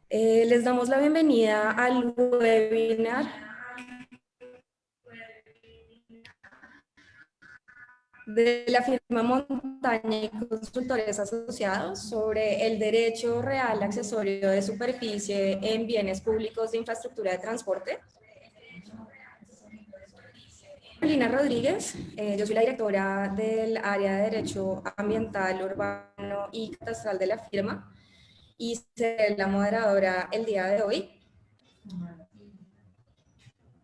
Les damos la bienvenida al webinar de la firma Montaña y Consultores Asociados sobre el derecho real accesorio de superficie en bienes públicos de infraestructura de transporte. Carolina Rodríguez, yo soy la directora del área de Derecho Ambiental, Urbano y Catastral de la firma y seré la moderadora el día de hoy.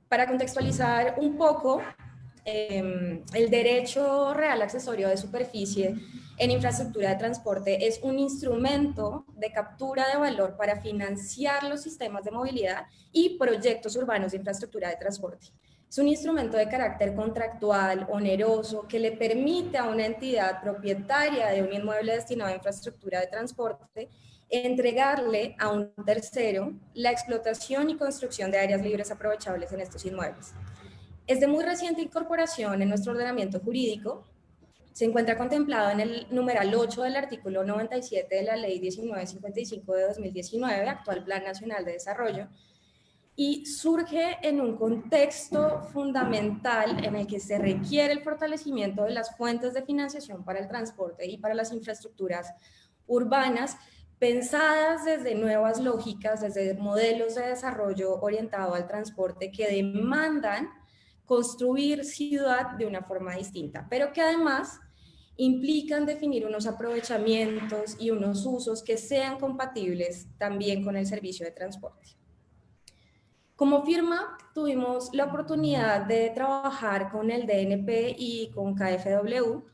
Para contextualizar un poco, el derecho real accesorio de superficie en infraestructura de transporte es un instrumento de captura de valor para financiar los sistemas de movilidad y proyectos urbanos de infraestructura de transporte. Es un instrumento de carácter contractual, oneroso, que le permite a una entidad propietaria de un inmueble destinado a infraestructura de transporte entregarle a un tercero la explotación y construcción de áreas libres aprovechables en estos inmuebles. Es de muy reciente incorporación en nuestro ordenamiento jurídico. Se encuentra contemplado en el numeral 8 del artículo 97 de la Ley 1955 de 2019, actual Plan Nacional de Desarrollo, y surge en un contexto fundamental en el que se requiere el fortalecimiento de las fuentes de financiación para el transporte y para las infraestructuras urbanas, pensadas desde nuevas lógicas, desde modelos de desarrollo orientado al transporte que demandan construir ciudad de una forma distinta, pero que además implican definir unos aprovechamientos y unos usos que sean compatibles también con el servicio de transporte. Como firma, tuvimos la oportunidad de trabajar con el DNP y con KfW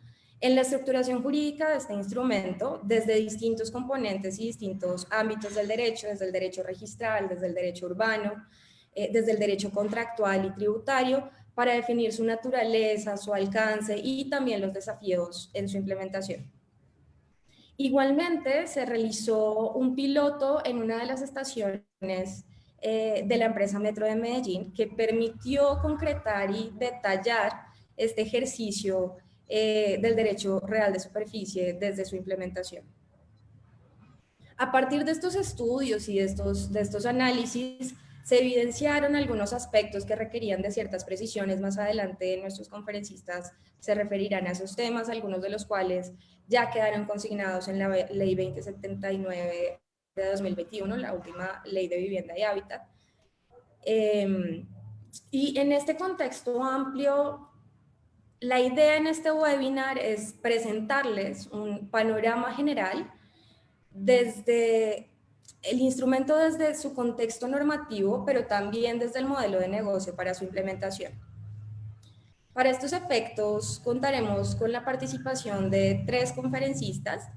en la estructuración jurídica de este instrumento desde distintos componentes y distintos ámbitos del derecho, desde el derecho registral, desde el derecho urbano, desde el derecho contractual y tributario, para definir su naturaleza, su alcance y también los desafíos en su implementación. Igualmente, se realizó un piloto en una de las estaciones de la empresa Metro de Medellín que permitió concretar y detallar este ejercicio del derecho real de superficie desde su implementación. A partir de estos estudios y de estos análisis, se evidenciaron algunos aspectos que requerían de ciertas precisiones. Más adelante nuestros conferencistas se referirán a esos temas, algunos de los cuales ya quedaron consignados en la Ley 2079 de 2021, la última Ley de Vivienda y Hábitat. Y en este contexto amplio, la idea en este webinar es presentarles un panorama general desde el instrumento, desde su contexto normativo, pero también desde el modelo de negocio para su implementación. Para estos efectos contaremos con la participación de 3 conferencistas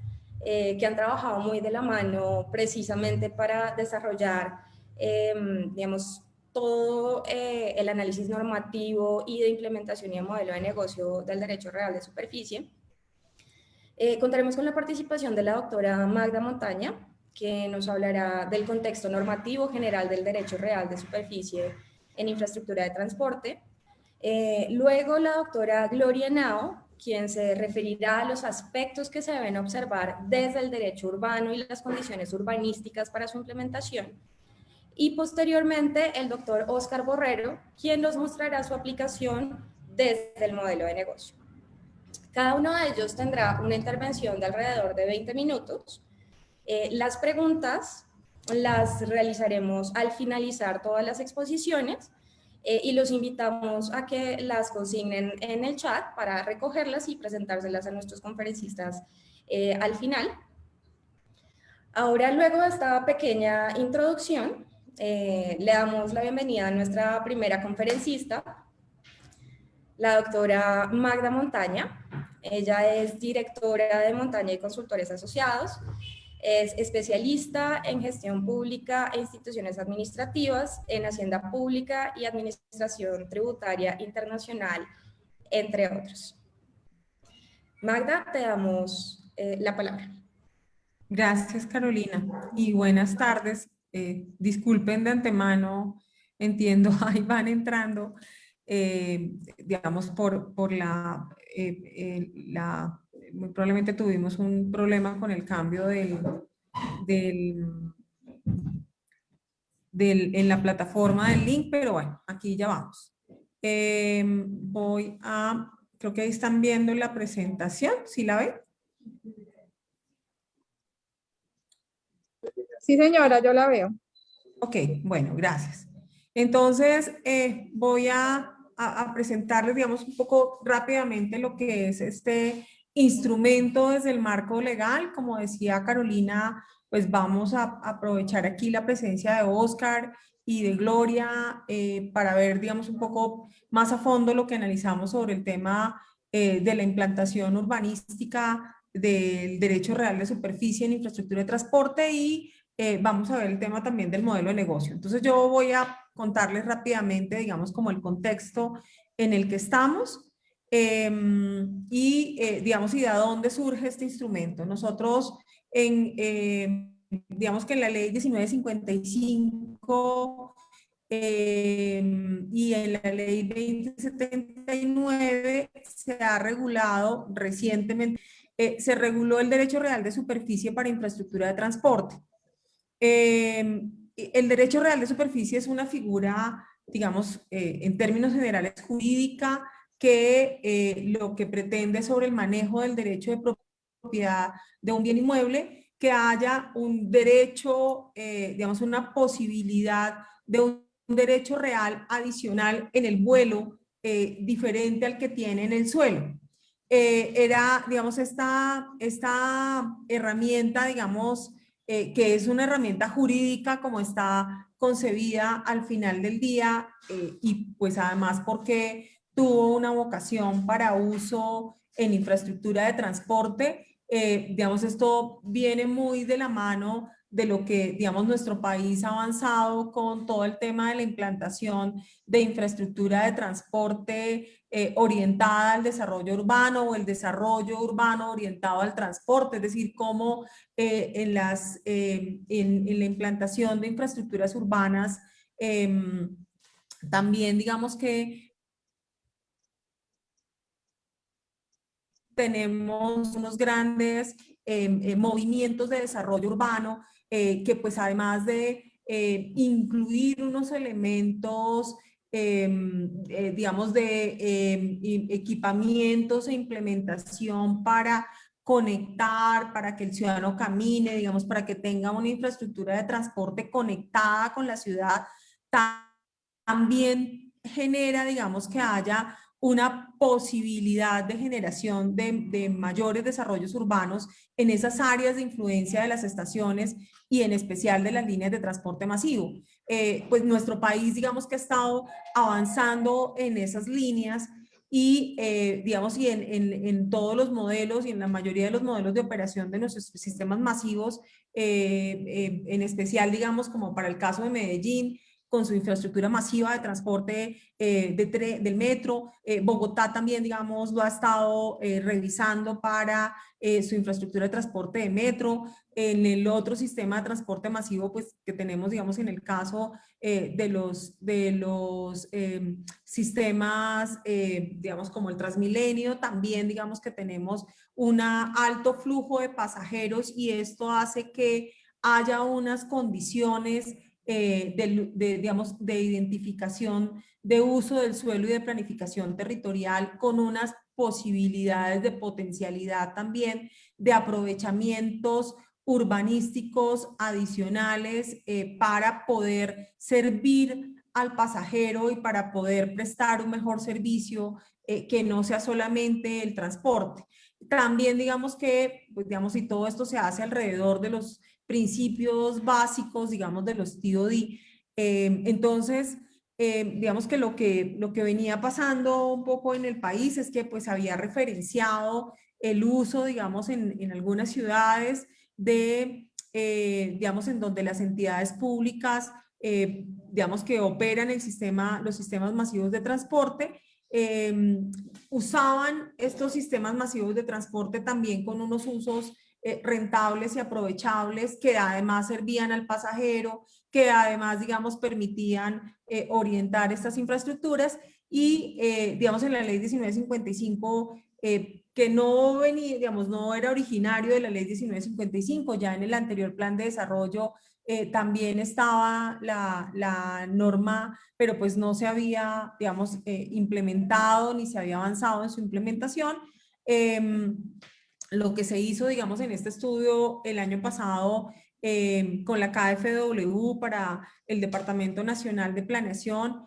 que han trabajado muy de la mano precisamente para desarrollar, digamos, todo el análisis normativo y de implementación y de modelo de negocio del derecho real de superficie. Contaremos con la participación de la doctora Magda Montaña, que nos hablará del contexto normativo general del derecho real de superficie en infraestructura de transporte. Luego la doctora Gloria Henao, quien se referirá a los aspectos que se deben observar desde el derecho urbano y las condiciones urbanísticas para su implementación. Y posteriormente el doctor Óscar Borrero, quien nos mostrará su aplicación desde el modelo de negocio. Cada uno de ellos tendrá una intervención de alrededor de 20 minutos. Las preguntas las realizaremos al finalizar todas las exposiciones y los invitamos a que las consignen en el chat para recogerlas y presentárselas a nuestros conferencistas al final. Ahora, luego de esta pequeña introducción, le damos la bienvenida a nuestra primera conferencista, la doctora Magda Montaña. Ella es directora de Montaña y Consultores Asociados, es especialista en gestión pública e instituciones administrativas, en hacienda pública y administración tributaria internacional, entre otros. Magda, te damos la palabra. Gracias, Carolina, y buenas tardes. Disculpen de antemano, entiendo, ahí van entrando, digamos, muy probablemente tuvimos un problema con el cambio del en la plataforma del link, pero bueno, aquí ya vamos. Creo que ahí están viendo la presentación, ¿sí la ven? Sí, señora, yo la veo. Ok, bueno, gracias. Entonces, voy a presentarles, digamos, un poco rápidamente lo que es este instrumento desde el marco legal. Como decía Carolina, pues vamos a aprovechar aquí la presencia de Oscar y de Gloria para ver, digamos, un poco más a fondo lo que analizamos sobre el tema de la implantación urbanística del derecho real de superficie en infraestructura de transporte y vamos a ver el tema también del modelo de negocio. Entonces yo voy a contarles rápidamente, digamos, como el contexto en el que estamos digamos, y de dónde surge este instrumento. Nosotros, digamos que en la ley 1955 y en la ley 2079 se ha regulado recientemente, se reguló el derecho real de superficie para infraestructura de transporte. El derecho real de superficie es una figura, digamos, en términos generales jurídica, que lo que pretende sobre el manejo del derecho de propiedad de un bien inmueble, que haya un derecho, digamos, una posibilidad de un derecho real adicional en el vuelo, diferente al que tiene en el suelo. Era, digamos, esta herramienta, digamos, que es una herramienta jurídica como está concebida al final del día y pues además porque tuvo una vocación para uso en infraestructura de transporte. Digamos, esto viene muy de la mano de lo que, digamos, nuestro país ha avanzado con todo el tema de la implantación de infraestructura de transporte orientada al desarrollo urbano o el desarrollo urbano orientado al transporte, es decir, cómo en la implantación de infraestructuras urbanas también digamos que tenemos unos grandes movimientos de desarrollo urbano que pues además de incluir unos elementos digamos de equipamientos e implementación para conectar, para que el ciudadano camine, digamos, para que tenga una infraestructura de transporte conectada con la ciudad, también genera, digamos, que haya una posibilidad de generación de mayores desarrollos urbanos en esas áreas de influencia de las estaciones y en especial de las líneas de transporte masivo. Pues nuestro país, digamos que ha estado avanzando en esas líneas y, digamos, y en todos los modelos y en la mayoría de los modelos de operación de nuestros sistemas masivos, en especial, digamos, como para el caso de Medellín, con su infraestructura masiva de transporte del metro. Bogotá también, digamos, lo ha estado revisando para su infraestructura de transporte de metro. En el otro sistema de transporte masivo, pues, que tenemos, digamos, en el caso de los sistemas, digamos, como el Transmilenio, también, digamos, que tenemos un alto flujo de pasajeros y esto hace que haya unas condiciones digamos, de identificación de uso del suelo y de planificación territorial con unas posibilidades de potencialidad también de aprovechamientos urbanísticos adicionales para poder servir al pasajero y para poder prestar un mejor servicio que no sea solamente el transporte. También digamos que, pues, digamos, y todo esto se hace alrededor de los principios básicos, digamos, de los TOD. Entonces, digamos que lo que venía pasando un poco en el país es que pues había referenciado el uso, digamos, en algunas ciudades de, digamos, en donde las entidades públicas, digamos, que operan el sistema, los sistemas masivos de transporte, usaban estos sistemas masivos de transporte también con unos usos rentables y aprovechables que además servían al pasajero, que además, digamos, permitían orientar estas infraestructuras y, digamos, en la ley 1955 que no venía, digamos, no era originario de la ley 1955, ya en el anterior plan de desarrollo también estaba la norma, pero pues no se había, digamos, implementado ni se había avanzado en su implementación. Lo que se hizo, digamos, en este estudio el año pasado con la KfW para el Departamento Nacional de Planeación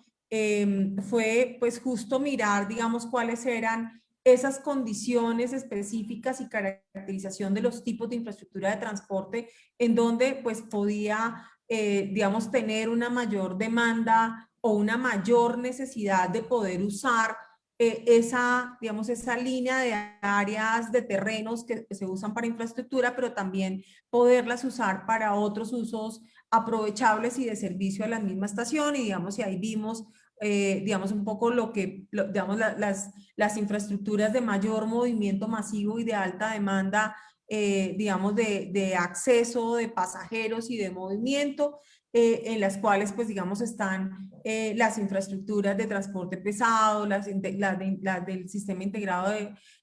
fue pues justo mirar, digamos, cuáles eran esas condiciones específicas y caracterización de los tipos de infraestructura de transporte en donde pues podía, digamos, tener una mayor demanda o una mayor necesidad de poder usar esa, digamos, esa línea de áreas de terrenos que se usan para infraestructura, pero también poderlas usar para otros usos aprovechables y de servicio a la misma estación. Y digamos, y ahí vimos, digamos, un poco digamos, las infraestructuras de mayor movimiento masivo y de alta demanda, digamos, de acceso de pasajeros y de movimiento, en las cuales, pues, digamos, están las infraestructuras de transporte pesado, las del sistema integrado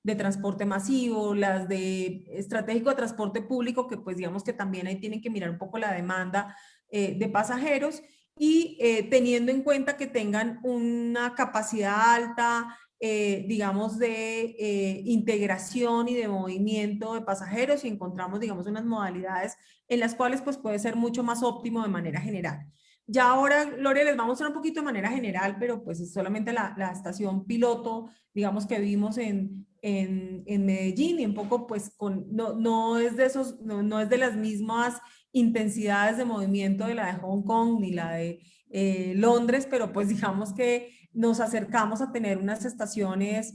de transporte masivo, las de estratégico de transporte público, que pues digamos que también ahí tienen que mirar un poco la demanda de pasajeros y teniendo en cuenta que tengan una capacidad alta, digamos, de integración y de movimiento de pasajeros y encontramos, digamos, unas modalidades en las cuales pues puede ser mucho más óptimo de manera general. Ya ahora, Gloria, les vamos a mostrar un poquito de manera general, pero pues es solamente la estación piloto, digamos, que vimos en Medellín y un poco pues no es de esos, no es de las mismas intensidades de movimiento de la de Hong Kong ni la de Londres, pero pues digamos que nos acercamos a tener unas estaciones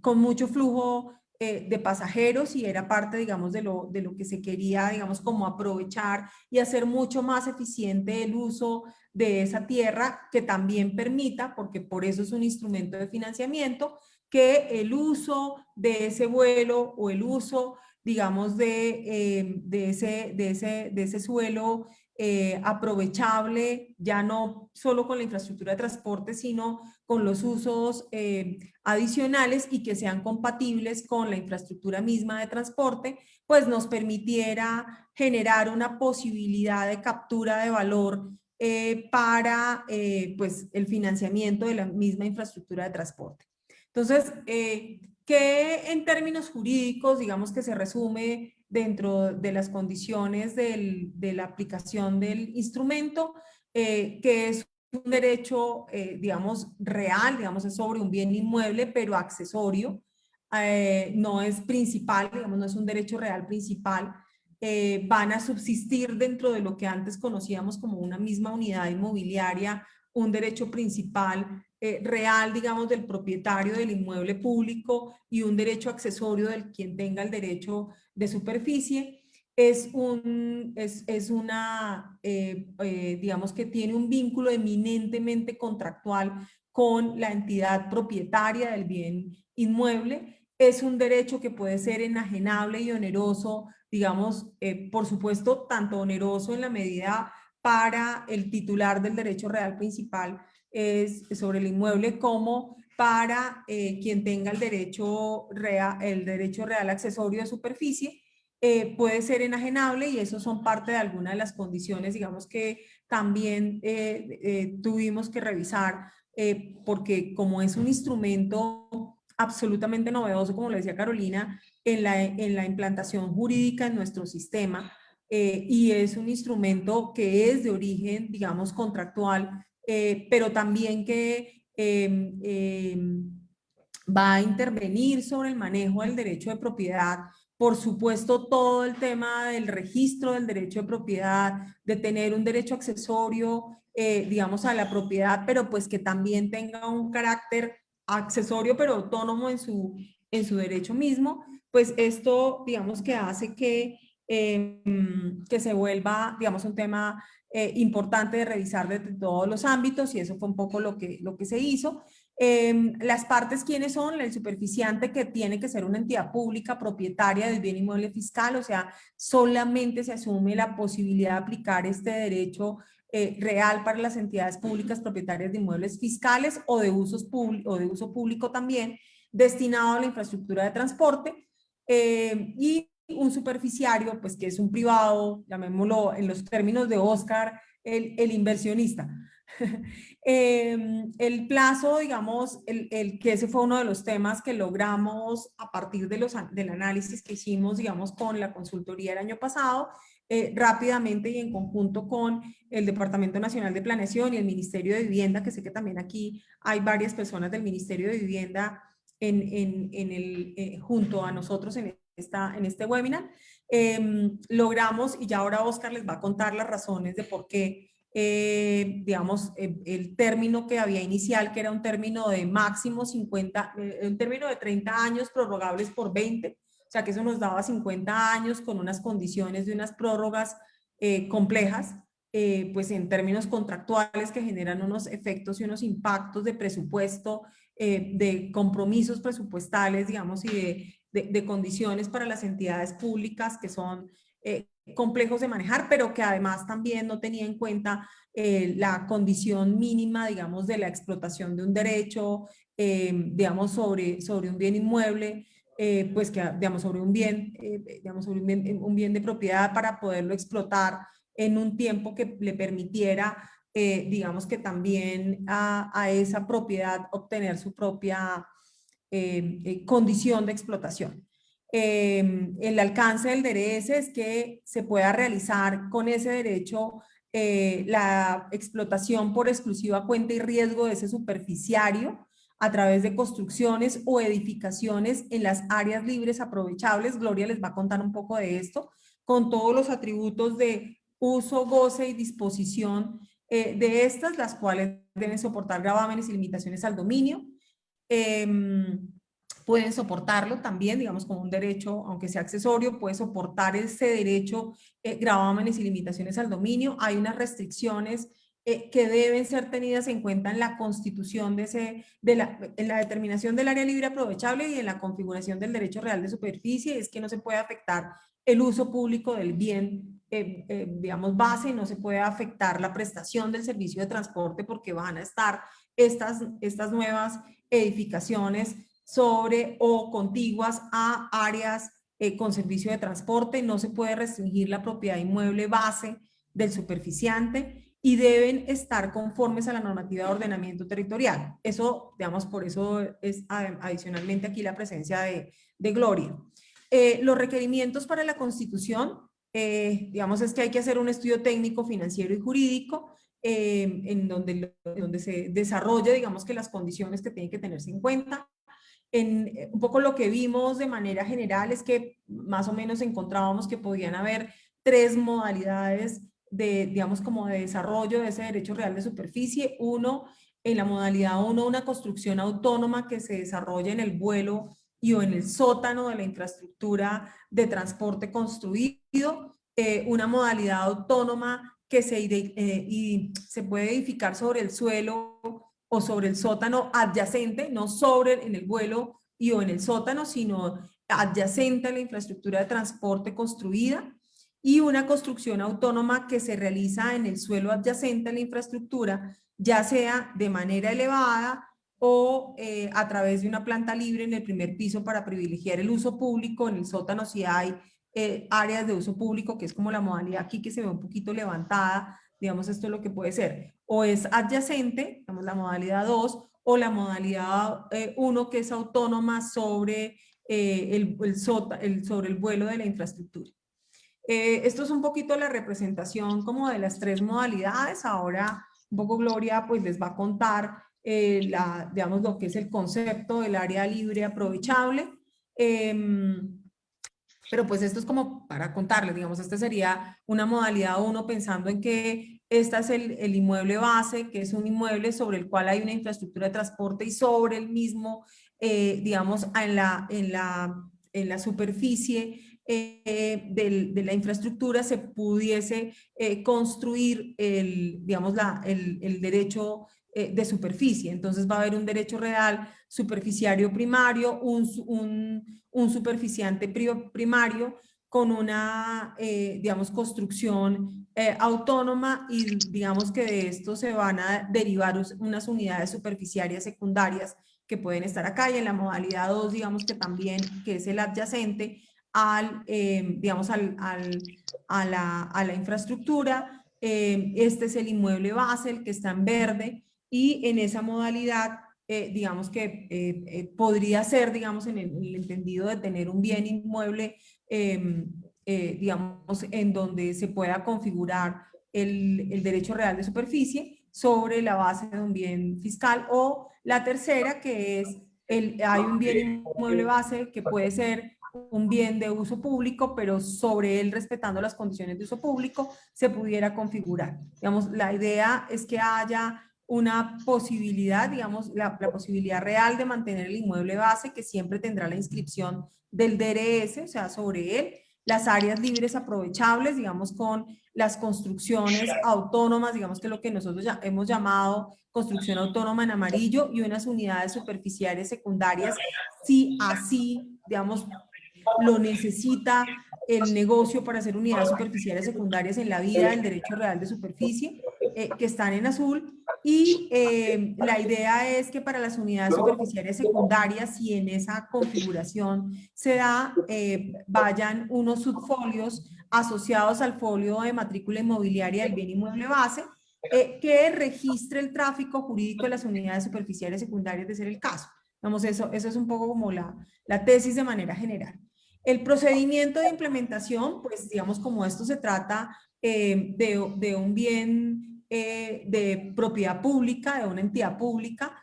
con mucho flujo de pasajeros y era parte, digamos, de lo que se quería, digamos, como aprovechar y hacer mucho más eficiente el uso de esa tierra que también permita, porque por eso es un instrumento de financiamiento, que el uso de ese vuelo o el uso, digamos, de ese suelo aprovechable, ya no solo con la infraestructura de transporte, sino con los usos adicionales y que sean compatibles con la infraestructura misma de transporte, pues nos permitiera generar una posibilidad de captura de valor para pues el financiamiento de la misma infraestructura de transporte. Entonces, ¿qué en términos jurídicos, digamos que se resume dentro de las condiciones de la aplicación del instrumento, que es un derecho, digamos, real, digamos, es sobre un bien inmueble, pero accesorio, no es principal, digamos, no es un derecho real principal, van a subsistir dentro de lo que antes conocíamos como una misma unidad inmobiliaria, un derecho principal real, digamos, del propietario del inmueble público y un derecho accesorio del quien tenga el derecho de superficie. Es una, digamos que tiene un vínculo eminentemente contractual con la entidad propietaria del bien inmueble. Es un derecho que puede ser enajenable y oneroso, digamos, por supuesto, tanto oneroso en la medida para el titular del derecho real principal es sobre el inmueble como para quien tenga el derecho real accesorio de superficie, puede ser enajenable y eso son parte de algunas de las condiciones, digamos, que también tuvimos que revisar, porque como es un instrumento absolutamente novedoso, como lo decía Carolina, en la implantación jurídica en nuestro sistema, y es un instrumento que es de origen, digamos, contractual, pero también que va a intervenir sobre el manejo del derecho de propiedad. Por supuesto, todo el tema del registro del derecho de propiedad, de tener un derecho accesorio, digamos, a la propiedad, pero pues que también tenga un carácter accesorio, pero autónomo en su derecho mismo, pues esto, digamos, que hace que se vuelva, digamos, un tema importante de revisar desde todos los ámbitos y eso fue un poco lo que se hizo. Las partes, ¿quiénes son? El superficiante, que tiene que ser una entidad pública propietaria del bien inmueble fiscal, o sea, solamente se asume la posibilidad de aplicar este derecho real para las entidades públicas propietarias de inmuebles fiscales o de uso público también. destinado a la infraestructura de transporte, y un superficiario, pues que es un privado, llamémoslo en los términos de Oscar, el inversionista. El plazo, digamos, que ese fue uno de los temas que logramos a partir de del análisis que hicimos, digamos, con la consultoría el año pasado, rápidamente y en conjunto con el Departamento Nacional de Planeación y el Ministerio de Vivienda, que sé que también aquí hay varias personas del Ministerio de Vivienda junto a nosotros en este webinar, logramos, y ya ahora Oscar les va a contar las razones de por qué, digamos, el término que había inicial, que era un término de máximo 50, un término de 30 años prorrogables por 20, o sea que eso nos daba 50 años con unas condiciones de unas prórrogas complejas, pues en términos contractuales que generan unos efectos y unos impactos de presupuesto, de compromisos presupuestales, digamos, y de condiciones para las entidades públicas que son complejos de manejar, pero que además también no tenía en cuenta la condición mínima, digamos, de la explotación de un derecho, digamos, sobre un bien inmueble, pues que, digamos, sobre un bien, digamos, sobre un bien de propiedad para poderlo explotar en un tiempo que le permitiera, digamos, que también a esa propiedad obtener su propia condición de explotación. El alcance del DRS es que se pueda realizar con ese derecho la explotación por exclusiva cuenta y riesgo de ese superficiario a través de construcciones o edificaciones en las áreas libres aprovechables. Gloria les va a contar un poco de esto, con todos los atributos de uso, goce y disposición de estas, las cuales deben soportar gravámenes y limitaciones al dominio. Pueden soportarlo también, digamos, como un derecho, aunque sea accesorio, puede soportar ese derecho, gravámenes y limitaciones al dominio. Hay unas restricciones que deben ser tenidas en cuenta en la constitución en la determinación del área libre aprovechable y en la configuración del derecho real de superficie, es que no se puede afectar el uso público del bien, digamos, base, no se puede afectar la prestación del servicio de transporte porque van a estar estas nuevas edificaciones sobre o contiguas a áreas con servicio de transporte. No se puede restringir la propiedad inmueble base del superficiante y deben estar conformes a la normativa de ordenamiento territorial. Eso, digamos, por eso es adicionalmente aquí la presencia de Gloria. Los requerimientos para la constitución, digamos, es que hay que hacer un estudio técnico, financiero y jurídico, en donde se desarrolle, digamos, que las condiciones que tienen que tenerse en cuenta. Un poco lo que vimos de manera general es que más o menos encontrábamos que podían haber 3 modalidades digamos, como de desarrollo de ese derecho real de superficie. Uno, en la modalidad 1, una construcción autónoma que se desarrolla en el vuelo y o en el sótano de la infraestructura de transporte construido. Una modalidad autónoma que se puede edificar sobre el suelo o sobre el sótano adyacente, no sobre en el vuelo y o en el sótano, sino adyacente a la infraestructura de transporte construida, y una construcción autónoma que se realiza en el suelo adyacente a la infraestructura, ya sea de manera elevada o a través de una planta libre en el primer piso para privilegiar el uso público. En el sótano si hay áreas de uso público, que es como la modalidad aquí que se ve un poquito levantada, digamos, esto es lo que puede ser, o es adyacente, digamos la modalidad 2, o la modalidad 1 que es autónoma sobre, sobre el vuelo de la infraestructura. Esto es un poquito la representación como de las 3 modalidades. Ahora un poco Gloria pues les va a contar digamos, lo que es el concepto del área libre aprovechable. Pero pues esto es como para contarles, digamos, esta sería una modalidad 1 pensando en que esta es el inmueble base, que es un inmueble sobre el cual hay una infraestructura de transporte y sobre el mismo, digamos, en la superficie de la infraestructura se pudiese construir digamos, el derecho de superficie. Entonces va a haber un derecho real superficiario primario, un superficiante primario con una, digamos, construcción autónoma, y digamos que de esto se van a derivar unas unidades superficiarias secundarias que pueden estar acá, y en la modalidad 2, digamos que también, que es el adyacente al, digamos, a la infraestructura. Este es el inmueble base, el que está en verde, y en esa modalidad, digamos que podría ser, digamos, en el entendido de tener un bien inmueble, digamos, en donde se pueda configurar el derecho real de superficie sobre la base de un bien fiscal, o la tercera, que es hay un bien inmueble base que puede ser un bien de uso público, pero sobre él, respetando las condiciones de uso público, se pudiera configurar. Digamos, la idea es que haya una posibilidad, digamos, la posibilidad real de mantener el inmueble base, que siempre tendrá la inscripción del DRS, o sea, sobre él, las áreas libres aprovechables, digamos, con las construcciones autónomas, digamos que lo que nosotros ya hemos llamado construcción autónoma en amarillo, y unas unidades superficiales secundarias, si así, digamos, lo necesita el negocio para hacer unidades superficiales secundarias en la vida del derecho real de superficie, que están en azul. Y la idea es que para las unidades superficiales secundarias, si en esa configuración se da, vayan unos subfolios asociados al folio de matrícula inmobiliaria del bien inmueble base, que registre el tráfico jurídico de las unidades superficiales secundarias, de ser el caso. Vamos, eso es un poco como la tesis de manera general. El procedimiento de implementación, pues digamos, como esto se trata de un bien de propiedad pública, de una entidad pública,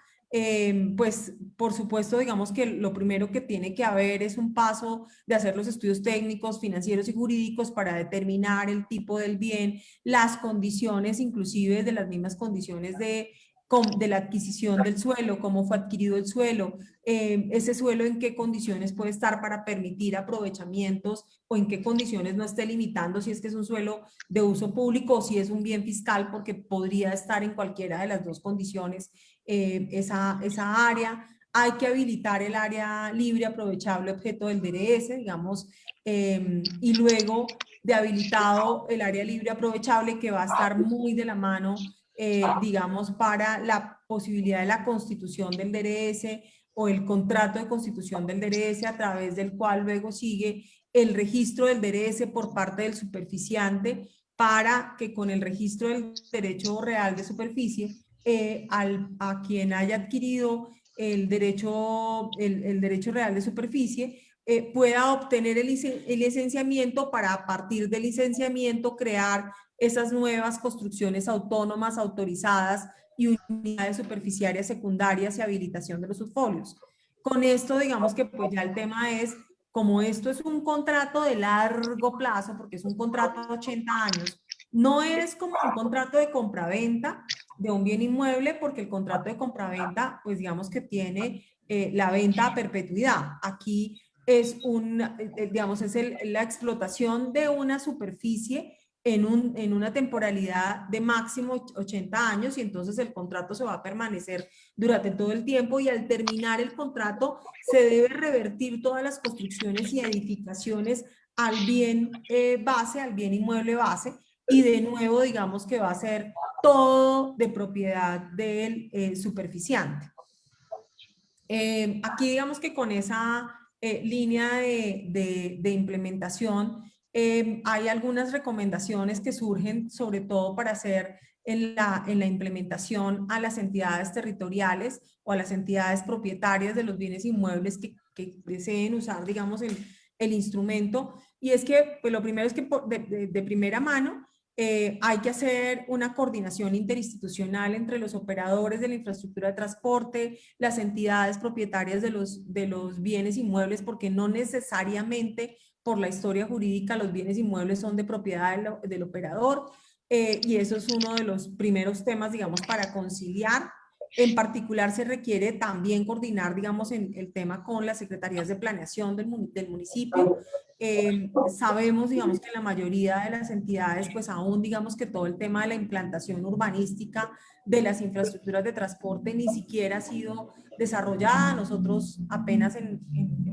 pues por supuesto, digamos que lo primero que tiene que haber es un paso de hacer los estudios técnicos, financieros y jurídicos para determinar el tipo del bien, las condiciones, inclusive de las mismas condiciones de la adquisición del suelo, cómo fue adquirido el suelo, ese suelo en qué condiciones puede estar para permitir aprovechamientos, o en qué condiciones no esté limitando, si es que es un suelo de uso público o si es un bien fiscal, porque podría estar en cualquiera de las dos condiciones esa área. Hay que habilitar el área libre aprovechable objeto del DRS, digamos, y luego de habilitado el área libre aprovechable, que va a estar muy de la mano, digamos, para la posibilidad de la constitución del DRS, o el contrato de constitución del DRS, a través del cual luego sigue el registro del DRS por parte del superficiante, para que con el registro del derecho real de superficie, a quien haya adquirido el derecho real de superficie, pueda obtener el licenciamiento, para a partir del licenciamiento crear esas nuevas construcciones autónomas autorizadas y unidades superficiales secundarias y habilitación de los subfolios. Con esto, digamos que pues ya el tema es, como esto es un contrato de largo plazo, porque es un contrato de 80 años, no es como un contrato de compraventa de un bien inmueble, porque el contrato de compraventa, pues digamos que tiene la venta a perpetuidad. Aquí es digamos, es la explotación de una superficie en una temporalidad de máximo 80 años, y entonces el contrato se va a permanecer durante todo el tiempo, y al terminar el contrato se debe revertir todas las construcciones y edificaciones al bien base, al bien inmueble base, y de nuevo digamos que va a ser todo de propiedad del superficiante. Aquí digamos que con esa línea de implementación, hay algunas recomendaciones que surgen, sobre todo para hacer en la implementación a las entidades territoriales o a las entidades propietarias de los bienes inmuebles que deseen usar, digamos, el instrumento. Y es que, pues lo primero es que de primera mano, hay que hacer una coordinación interinstitucional entre los operadores de la infraestructura de transporte, las entidades propietarias de los bienes inmuebles, porque no necesariamente por la historia jurídica los bienes inmuebles son de propiedad del operador, y eso es uno de los primeros temas, digamos, para conciliar. En particular se requiere también coordinar, digamos, en el tema con las secretarías de planeación del municipio. Sabemos, digamos, que la mayoría de las entidades, pues aún, digamos, que todo el tema de la implantación urbanística de las infraestructuras de transporte ni siquiera ha sido desarrollada. Nosotros apenas en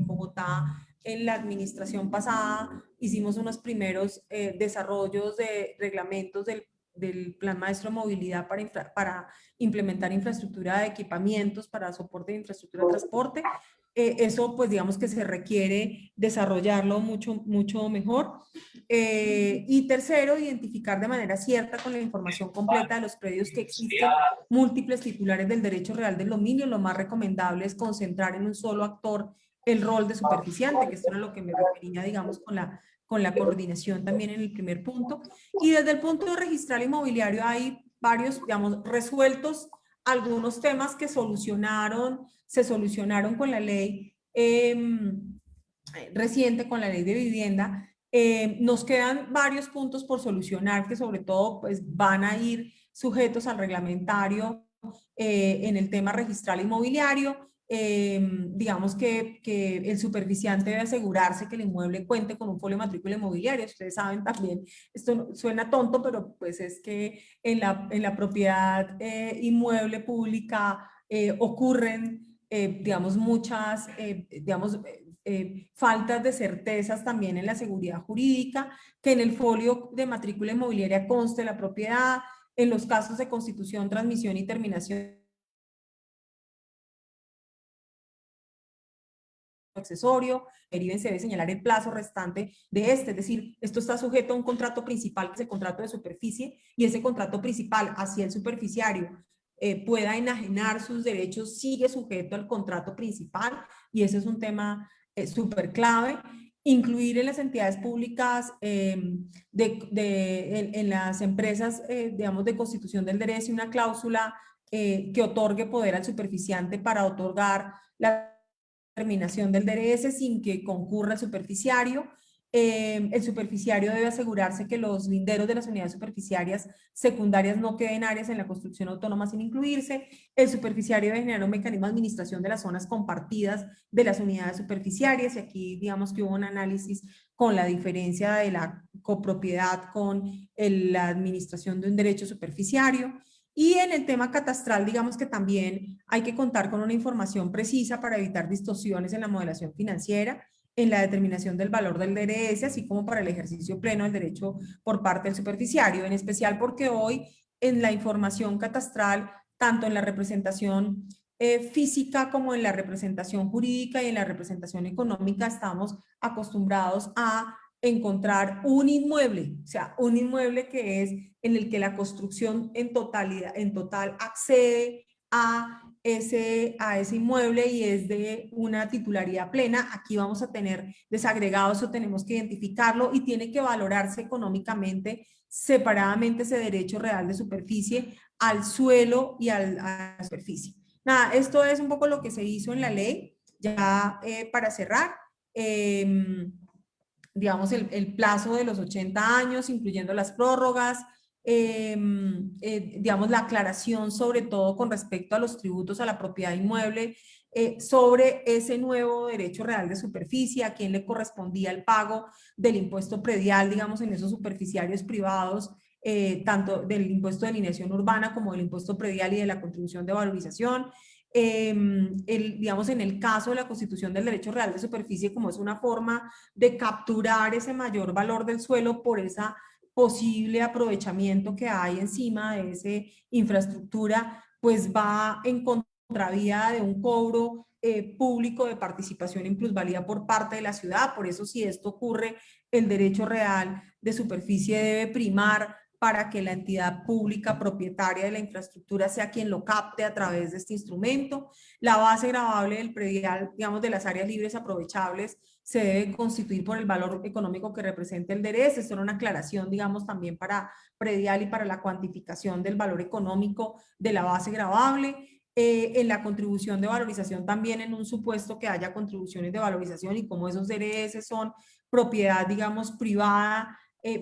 Bogotá, en la administración pasada, hicimos unos primeros desarrollos de reglamentos del Plan Maestro de Movilidad para implementar infraestructura de equipamientos para soporte de infraestructura de transporte. Eso pues digamos que se requiere desarrollarlo mucho mejor. Y tercero, identificar de manera cierta con la información completa de los predios que existen múltiples titulares del derecho real del dominio. Lo más recomendable es concentrar en un solo actor el rol de superficiante, que esto era lo que me refería, digamos, con la coordinación también en el primer punto. Y desde el punto de registral inmobiliario hay varios, digamos, resueltos algunos temas que se solucionaron con la ley reciente, con la ley de vivienda. Nos quedan varios puntos por solucionar que sobre todo pues van a ir sujetos al reglamentario en el tema registral inmobiliario. Digamos que el superficiante debe asegurarse que el inmueble cuente con un folio de matrícula inmobiliaria. Ustedes saben también, esto suena tonto, pero pues es que en la propiedad inmueble pública ocurren, digamos, muchas, faltas de certezas también en la seguridad jurídica, que en el folio de matrícula inmobiliaria conste la propiedad, en los casos de constitución, transmisión y terminación accesorio, se debe señalar el plazo restante de este, es decir, esto está sujeto a un contrato principal, que es el contrato de superficie, y ese contrato principal, así el superficiario pueda enajenar sus derechos, sigue sujeto al contrato principal, y ese es un tema súper clave. Incluir en las entidades públicas, en las empresas, digamos, de constitución del derecho, una cláusula que otorgue poder al superficiante para otorgar la terminación del DRS sin que concurra el superficiario. El superficiario debe asegurarse que los linderos de las unidades superficiarias secundarias no queden áreas en la construcción autónoma sin incluirse. El superficiario debe generar un mecanismo de administración de las zonas compartidas de las unidades superficiarias, y aquí digamos que hubo un análisis con la diferencia de la copropiedad con la administración de un derecho superficiario. Y en el tema catastral, digamos que también hay que contar con una información precisa para evitar distorsiones en la modelación financiera, en la determinación del valor del DRS, así como para el ejercicio pleno del derecho por parte del superficiario, en especial porque hoy en la información catastral, tanto en la representación física como en la representación jurídica y en la representación económica, estamos acostumbrados a encontrar un inmueble, o sea, un inmueble que es en el que la construcción en total accede a ese inmueble y es de una titularidad plena. Aquí vamos a tener desagregados, o tenemos que identificarlo, y tiene que valorarse económicamente separadamente ese derecho real de superficie al suelo y a la superficie. Nada, esto es un poco lo que se hizo en la ley. Ya para cerrar, digamos, el plazo de los 80 años, incluyendo las prórrogas, digamos, la aclaración sobre todo con respecto a los tributos a la propiedad inmueble, sobre ese nuevo derecho real de superficie, a quién le correspondía el pago del impuesto predial, digamos, en esos superficiarios privados, tanto del impuesto de alineación urbana como del impuesto predial y de la contribución de valorización. Digamos, en el caso de la constitución del derecho real de superficie, como es una forma de capturar ese mayor valor del suelo por esa posible aprovechamiento que hay encima de esa infraestructura, pues va en contravía de un cobro público de participación en plusvalía por parte de la ciudad. Por eso, si esto ocurre, el derecho real de superficie debe primar para que la entidad pública propietaria de la infraestructura sea quien lo capte a través de este instrumento. La base gravable del predial, digamos, de las áreas libres aprovechables, se debe constituir por el valor económico que representa el DRS. Esto era una aclaración, digamos, también para predial y para la cuantificación del valor económico de la base gravable. En la contribución de valorización también, en un supuesto que haya contribuciones de valorización, y como esos DRS son propiedad, digamos, privada,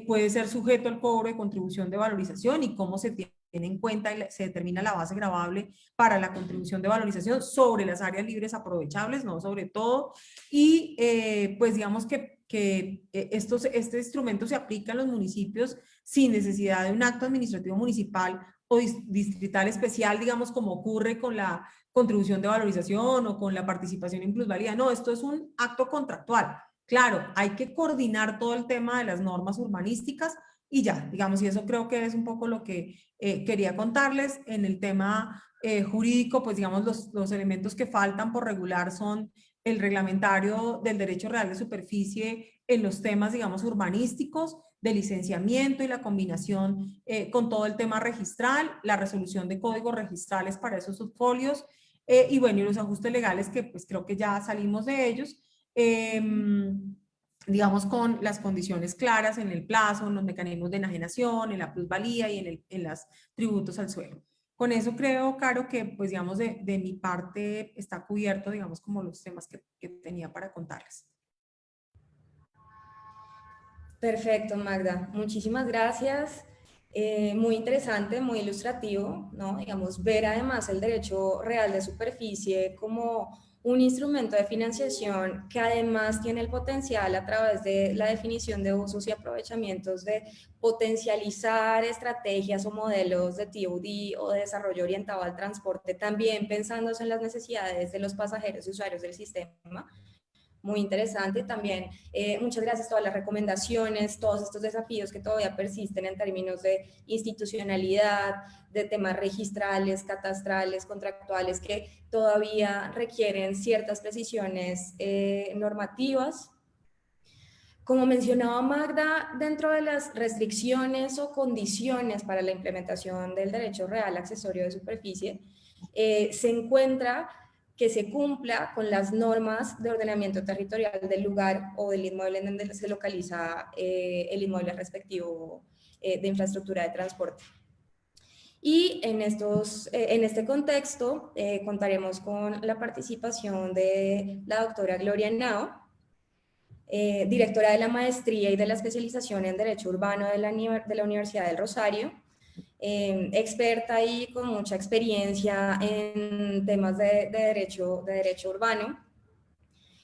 puede ser sujeto al cobro de contribución de valorización, y cómo se tiene en cuenta y se determina la base gravable para la contribución de valorización sobre las áreas libres aprovechables, no sobre todo. Y pues digamos que este instrumento se aplica en los municipios sin necesidad de un acto administrativo municipal o distrital especial, digamos, como ocurre con la contribución de valorización o con la participación en plusvalía. No, esto es un acto contractual. Claro, hay que coordinar todo el tema de las normas urbanísticas, y ya, digamos, y eso creo que es un poco lo que quería contarles. En el tema jurídico, pues digamos, los elementos que faltan por regular son el reglamentario del derecho real de superficie en los temas, digamos, urbanísticos, de licenciamiento y la combinación con todo el tema registral, la resolución de códigos registrales para esos subfolios, y bueno, y los ajustes legales que pues creo que ya salimos de ellos, digamos con las condiciones claras en el plazo, en los mecanismos de enajenación, en la plusvalía y en los tributos al suelo. Con eso creo, Caro, que pues digamos de mi parte está cubierto, digamos, como los temas que tenía para contarles. Perfecto, Magda. Muchísimas gracias. Muy interesante, muy ilustrativo, ¿no? Digamos, ver además el derecho real de superficie como un instrumento de financiación que además tiene el potencial a través de la definición de usos y aprovechamientos de potencializar estrategias o modelos de TOD o de desarrollo orientado al transporte, también pensándose en las necesidades de los pasajeros y usuarios del sistema. Muy interesante también. Muchas gracias, todas las recomendaciones, todos estos desafíos que todavía persisten en términos de institucionalidad, de temas registrales, catastrales, contractuales, que todavía requieren ciertas precisiones normativas. Como mencionaba Magda, dentro de las restricciones o condiciones para la implementación del derecho real accesorio de superficie, se encuentra que se cumpla con las normas de ordenamiento territorial del lugar o del inmueble en donde se localiza el inmueble respectivo de infraestructura de transporte. Y en este contexto contaremos con la participación de la doctora Gloria Henao, directora de la maestría y de la especialización en Derecho Urbano de la Universidad del Rosario, experta y con mucha experiencia en temas de derecho urbano,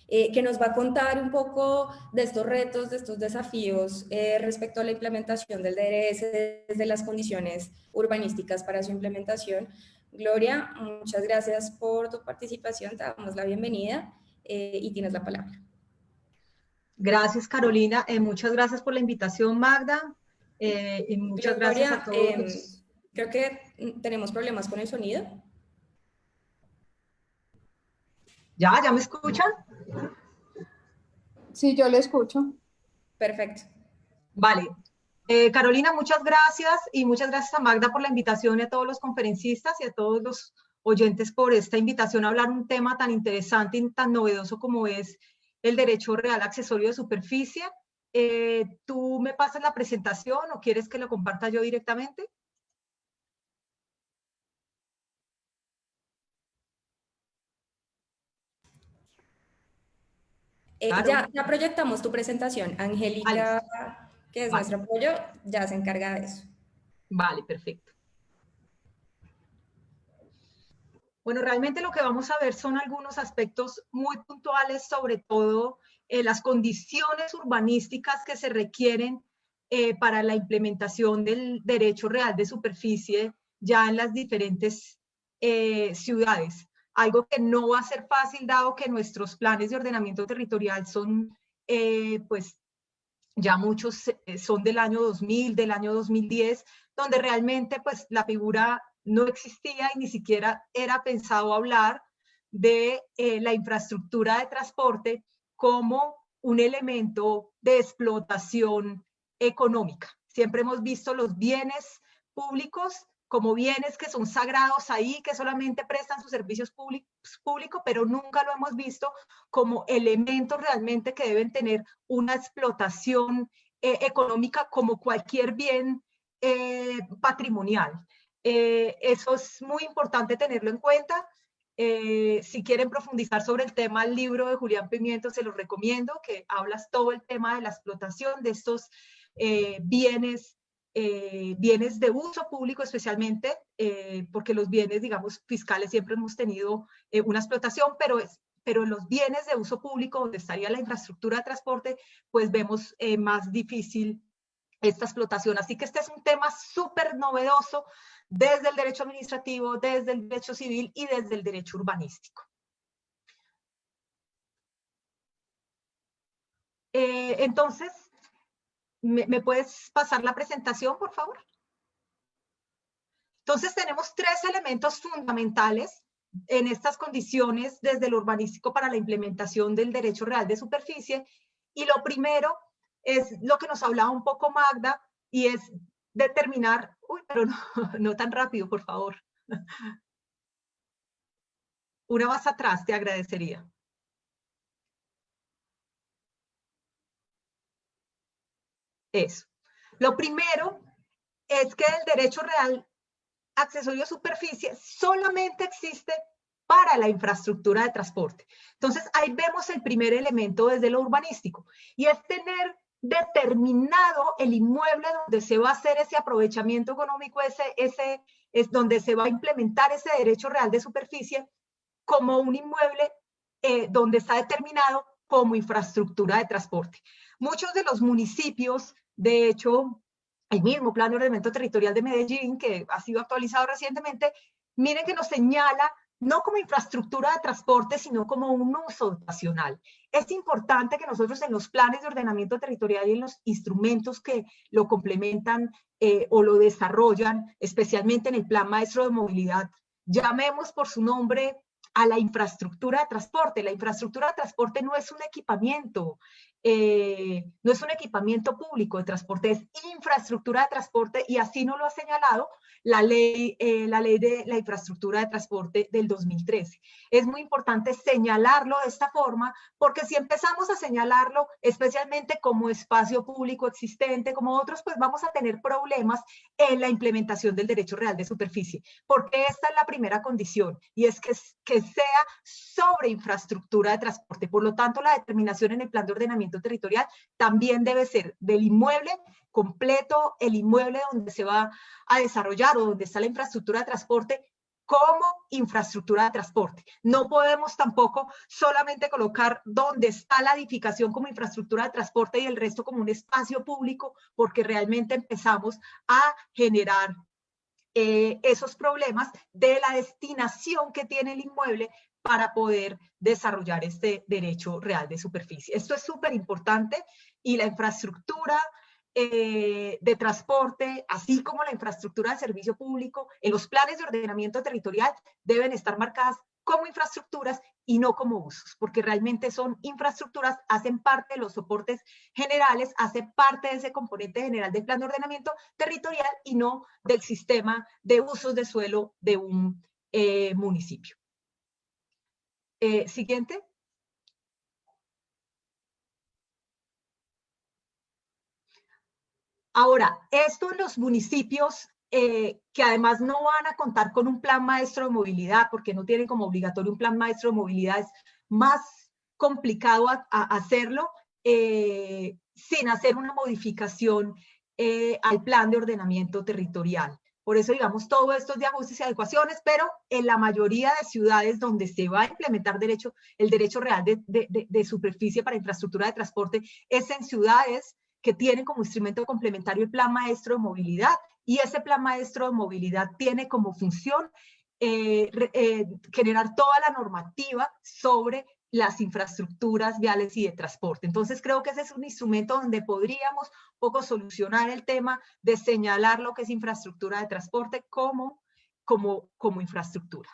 que nos va a contar un poco de estos retos, de estos desafíos respecto a la implementación del DRS desde las condiciones urbanísticas para su implementación. Gloria, muchas gracias por tu participación, te damos la bienvenida y tienes la palabra. Gracias, Carolina. Muchas gracias por la invitación, Magda. Y muchas gracias a todos. Creo que tenemos problemas con el sonido. ¿Ya me escuchan? Sí, yo lo escucho. Perfecto. Vale. Carolina, muchas gracias y muchas gracias a Magda por la invitación y a todos los conferencistas y a todos los oyentes por esta invitación a hablar un tema tan interesante y tan novedoso como es el derecho real accesorio de superficie. ¿Tú me pasas la presentación o quieres que lo comparta yo directamente? Ya proyectamos tu presentación. Angélica, que es nuestro apoyo, ya se encarga de eso. Vale, perfecto. Bueno, realmente lo que vamos a ver son algunos aspectos muy puntuales, sobre todo las condiciones urbanísticas que se requieren para la implementación del derecho real de superficie ya en las diferentes ciudades. Algo que no va a ser fácil dado que nuestros planes de ordenamiento territorial son, pues, ya muchos son del año 2000, del año 2010, donde realmente pues la figura no existía y ni siquiera era pensado hablar de la infraestructura de transporte como un elemento de explotación económica. Siempre hemos visto los bienes públicos como bienes que son sagrados ahí, que solamente prestan sus servicios públicos, pero nunca lo hemos visto como elementos realmente que deben tener una explotación económica como cualquier bien patrimonial. Eso es muy importante tenerlo en cuenta. Si quieren profundizar sobre el tema, el libro de Julián Pimiento se los recomiendo, que hablas todo el tema de la explotación de estos bienes de uso público especialmente, porque los bienes, digamos, fiscales siempre hemos tenido una explotación, pero los bienes de uso público, donde estaría la infraestructura de transporte, pues vemos más difícil esta explotación. Así que este es un tema súper novedoso desde el derecho administrativo, desde el derecho civil y desde el derecho urbanístico. Entonces, ¿Me puedes pasar la presentación, por favor? Entonces tenemos tres elementos fundamentales en estas condiciones desde lo urbanístico para la implementación del derecho real de superficie. Y lo primero es lo que nos hablaba un poco Magda, y es determinar, uy, pero no, no tan rápido, por favor. Una más atrás, te agradecería. Eso. Lo primero es que el derecho real accesorio a superficie solamente existe para la infraestructura de transporte. Entonces, ahí vemos el primer elemento desde lo urbanístico, y es tener determinado el inmueble donde se va a hacer ese aprovechamiento económico, es donde se va a implementar ese derecho real de superficie como un inmueble donde está determinado como infraestructura de transporte. Muchos de los municipios, de hecho, el mismo Plan de Ordenamiento Territorial de Medellín, que ha sido actualizado recientemente, miren que nos señala no como infraestructura de transporte, sino como un uso dotacional. Es importante que nosotros en los planes de ordenamiento territorial y en los instrumentos que lo complementan o lo desarrollan, especialmente en el Plan Maestro de Movilidad, llamemos por su nombre a la infraestructura de transporte. La infraestructura de transporte no es un equipamiento, no es un equipamiento público de transporte, es infraestructura de transporte, y así nos lo ha señalado la ley de la infraestructura de transporte del 2013. Es muy importante señalarlo de esta forma, porque si empezamos a señalarlo, especialmente como espacio público existente, como otros, pues vamos a tener problemas en la implementación del derecho real de superficie, porque esta es la primera condición, y es que sea sobre infraestructura de transporte. Por lo tanto, la determinación en el plan de ordenamiento territorial también debe ser del inmueble completo, el inmueble donde se va a desarrollar o donde está la infraestructura de transporte, como infraestructura de transporte. No podemos tampoco solamente colocar donde está la edificación como infraestructura de transporte y el resto como un espacio público, porque realmente empezamos a generar esos problemas de la destinación que tiene el inmueble para poder desarrollar este derecho real de superficie. Esto es súper importante, y la infraestructura de transporte, así como la infraestructura de servicio público, en los planes de ordenamiento territorial deben estar marcadas como infraestructuras y no como usos, porque realmente son infraestructuras, hacen parte de los soportes generales, hacen parte de ese componente general del plan de ordenamiento territorial y no del sistema de usos de suelo de un municipio. Siguiente. Ahora, esto en los municipios que además no van a contar con un plan maestro de movilidad, porque no tienen como obligatorio un plan maestro de movilidad, es más complicado hacerlo sin hacer una modificación al plan de ordenamiento territorial. Por eso, digamos, todo esto es de ajustes y adecuaciones, pero en la mayoría de ciudades donde se va a implementar el derecho real de superficie para infraestructura de transporte, es en ciudades que tienen como instrumento complementario el plan maestro de movilidad, y ese plan maestro de movilidad tiene como función generar toda la normativa sobre las infraestructuras viales y de transporte. Entonces creo que ese es un instrumento donde podríamos un poco solucionar el tema de señalar lo que es infraestructura de transporte como infraestructura.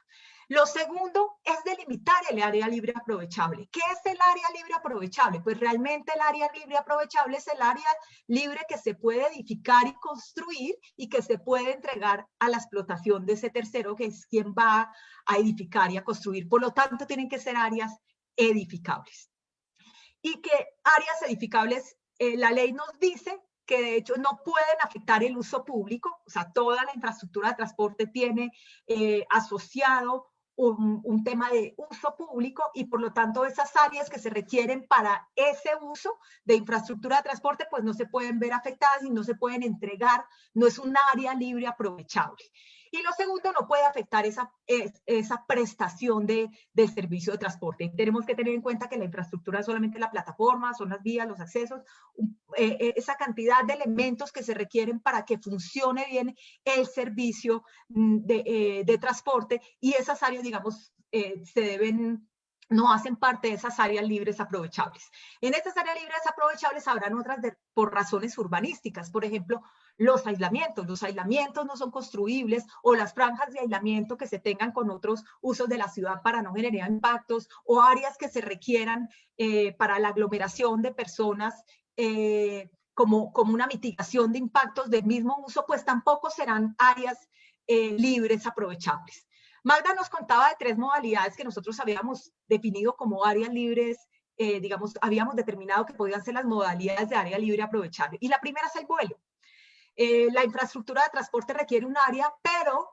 Lo segundo es delimitar el área libre aprovechable. ¿Qué es el área libre aprovechable? Pues realmente el área libre aprovechable es el área libre que se puede edificar y construir y que se puede entregar a la explotación de ese tercero, que es quien va a edificar y a construir. Por lo tanto, tienen que ser áreas edificables. Y que áreas edificables, la ley nos dice que de hecho no pueden afectar el uso público, o sea, toda la infraestructura de transporte tiene asociado un tema de uso público, y por lo tanto esas áreas que se requieren para ese uso de infraestructura de transporte pues no se pueden ver afectadas y no se pueden entregar, no es un área libre aprovechable. Y lo segundo, no puede afectar esa prestación del servicio de transporte. Y tenemos que tener en cuenta que la infraestructura es solamente la plataforma, son las vías, los accesos, esa cantidad de elementos que se requieren para que funcione bien el servicio de transporte, y esas áreas, digamos, se deben no hacen parte de esas áreas libres aprovechables. En estas áreas libres aprovechables habrán otras por razones urbanísticas, por ejemplo, los aislamientos no son construibles, o las franjas de aislamiento que se tengan con otros usos de la ciudad para no generar impactos, o áreas que se requieran para la aglomeración de personas como una mitigación de impactos del mismo uso, pues tampoco serán áreas libres aprovechables. Magda nos contaba de 3 modalidades que nosotros habíamos definido como áreas libres, digamos, habíamos determinado que podían ser las modalidades de área libre aprovechable. Y la primera es el vuelo. La infraestructura de transporte requiere un área, pero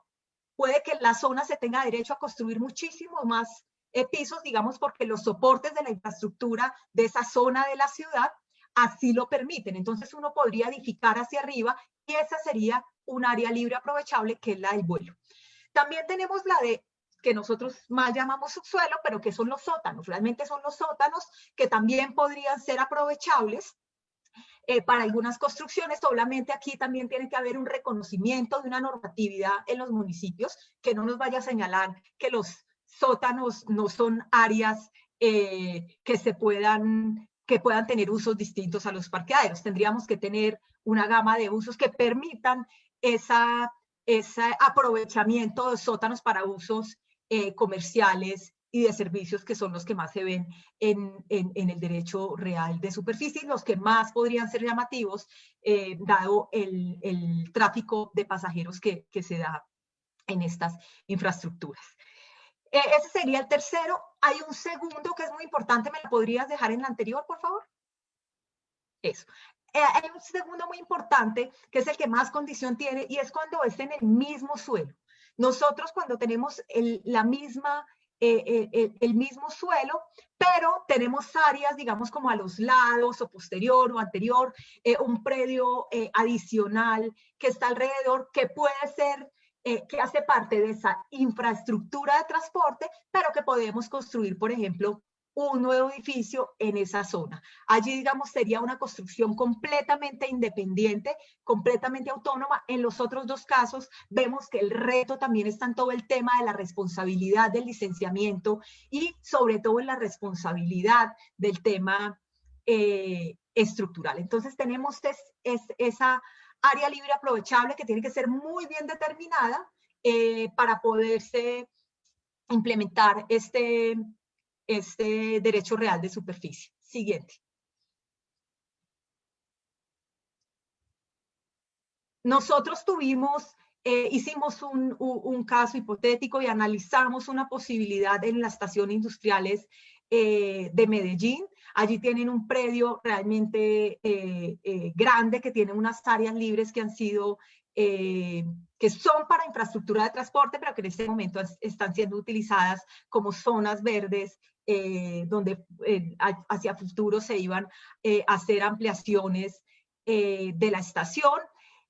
puede que en la zona se tenga derecho a construir muchísimos más pisos, digamos, porque los soportes de la infraestructura de esa zona de la ciudad así lo permiten. Entonces uno podría edificar hacia arriba y esa sería un área libre aprovechable, que es la del vuelo. También tenemos la de que nosotros más llamamos subsuelo, pero que son los sótanos. Realmente son los sótanos que también podrían ser aprovechables para algunas construcciones. Solamente aquí también tiene que haber un reconocimiento de una normatividad en los municipios, que no nos vaya a señalar que los sótanos no son áreas que puedan tener usos distintos a los parqueaderos. Tendríamos que tener una gama de usos que permitan ese aprovechamiento de sótanos para usos comerciales y de servicios, que son los que más se ven en el derecho real de superficie, los que más podrían ser llamativos, dado el tráfico de pasajeros que se da en estas infraestructuras. Ese sería el tercero. Hay un segundo que es muy importante, ¿me lo podrías dejar en la anterior, por favor? Eso. Hay un segundo muy importante, que es el que más condición tiene, y es cuando es en el mismo suelo. Nosotros cuando tenemos el mismo suelo, pero tenemos áreas, digamos, como a los lados o posterior o anterior, un predio adicional que está alrededor, que puede ser, que hace parte de esa infraestructura de transporte, pero que podemos construir, por ejemplo, un nuevo edificio en esa zona. Allí, digamos, sería una construcción completamente independiente, completamente autónoma. En los otros dos casos, vemos que el reto también está en todo el tema de la responsabilidad del licenciamiento y sobre todo en la responsabilidad del tema estructural. Entonces, tenemos esa área libre aprovechable que tiene que ser muy bien determinada para poderse implementar este derecho real de superficie. Siguiente. Nosotros hicimos un caso hipotético y analizamos una posibilidad en las estaciones industriales de Medellín. Allí tienen un predio realmente grande que tiene unas áreas libres que han sido, que son para infraestructura de transporte, pero que en este momento están siendo utilizadas como zonas verdes, donde hacia futuro se iban a hacer ampliaciones de la estación.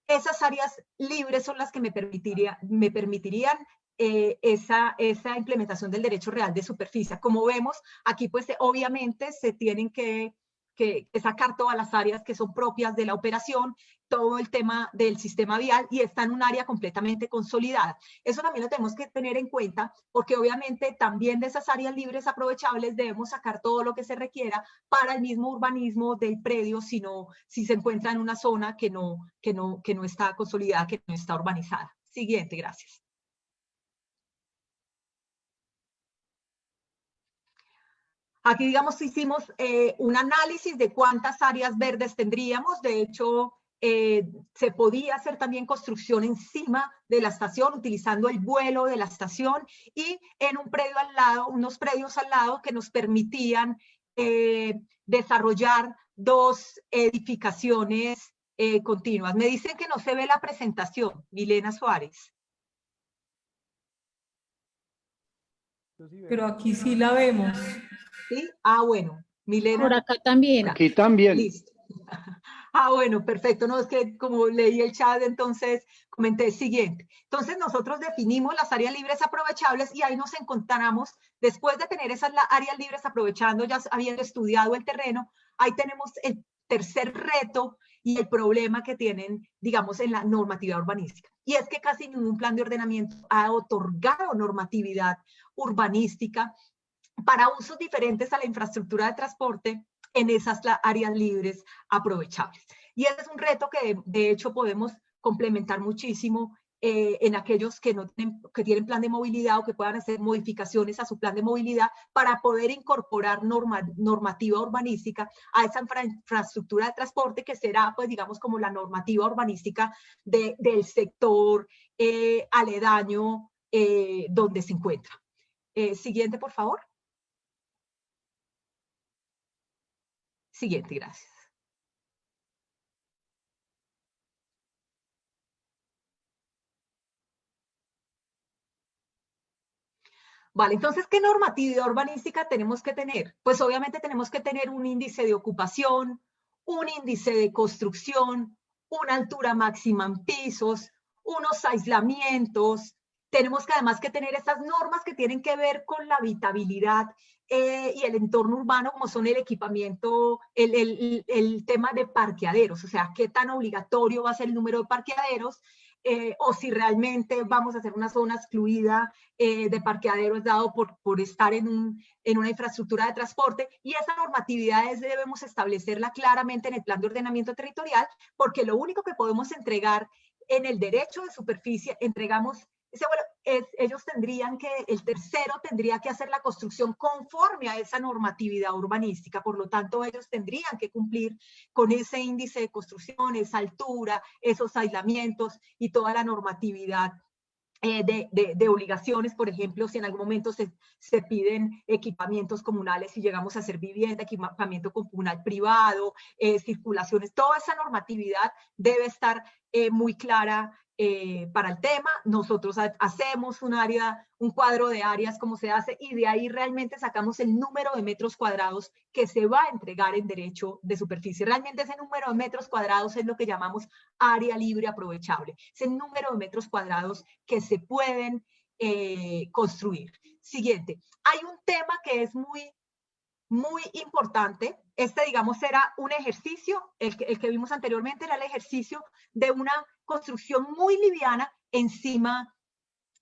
Esas áreas libres son las que me permitirían esa implementación del derecho real de superficie. Como vemos, aquí pues obviamente se tienen que sacar todas las áreas que son propias de la operación, todo el tema del sistema vial, y está en un área completamente consolidada. Eso también lo tenemos que tener en cuenta, porque obviamente también de esas áreas libres aprovechables debemos sacar todo lo que se requiera para el mismo urbanismo del predio, si se encuentra en una zona que no está consolidada, que no está urbanizada. Siguiente, gracias. Aquí, digamos, hicimos un análisis de cuántas áreas verdes tendríamos. De hecho, se podía hacer también construcción encima de la estación, utilizando el vuelo de la estación, y en un predio al lado, unos predios al lado que nos permitían desarrollar 2 edificaciones continuas. Me dicen que no se ve la presentación, Milena Suárez. Pero aquí sí la vemos. ¿Sí? Bueno, Milena. Por acá también. Aquí también. Listo. Bueno, perfecto. No, es que como leí el chat, entonces comenté el siguiente. Entonces nosotros definimos las áreas libres aprovechables y ahí nos encontramos, después de tener esas áreas libres aprovechando, ya habiendo estudiado el terreno, ahí tenemos el tercer reto y el problema que tienen, digamos, en la normatividad urbanística. Y es que casi ningún plan de ordenamiento ha otorgado normatividad urbanística para usos diferentes a la infraestructura de transporte en esas áreas libres aprovechables. Y ese es un reto que de hecho podemos complementar muchísimo en aquellos que tienen plan de movilidad o que puedan hacer modificaciones a su plan de movilidad para poder incorporar normativa urbanística a esa infraestructura de transporte que será, pues digamos, como la normativa urbanística del sector aledaño donde se encuentra. Siguiente, por favor. Siguiente, gracias. Vale, entonces, ¿qué normatividad urbanística tenemos que tener? Pues obviamente tenemos que tener un índice de ocupación, un índice de construcción, una altura máxima en pisos, unos aislamientos. Tenemos que además que tener estas normas que tienen que ver con la habitabilidad y el entorno urbano, como son el equipamiento, el tema de parqueaderos, o sea, qué tan obligatorio va a ser el número de parqueaderos, o si realmente vamos a hacer una zona excluida de parqueaderos dado por estar en una infraestructura de transporte, y esa normatividad debemos establecerla claramente en el plan de ordenamiento territorial, porque lo único que podemos entregar en el derecho de superficie, entregamos, ellos tendrían que, el tercero tendría que hacer la construcción conforme a esa normatividad urbanística, por lo tanto ellos tendrían que cumplir con ese índice de construcción, esa altura, esos aislamientos y toda la normatividad de obligaciones. Por ejemplo, si en algún momento se piden equipamientos comunales y llegamos a hacer vivienda, equipamiento comunal privado, circulaciones, toda esa normatividad debe estar muy clara para el tema. Nosotros hacemos un cuadro de áreas como se hace, y de ahí realmente sacamos el número de metros cuadrados que se va a entregar en derecho de superficie. Realmente ese número de metros cuadrados es lo que llamamos área libre aprovechable. Es el número de metros cuadrados que se pueden construir. Siguiente. Hay un tema que es muy importante. Digamos, era un ejercicio, el que vimos anteriormente era el ejercicio de una construcción muy liviana encima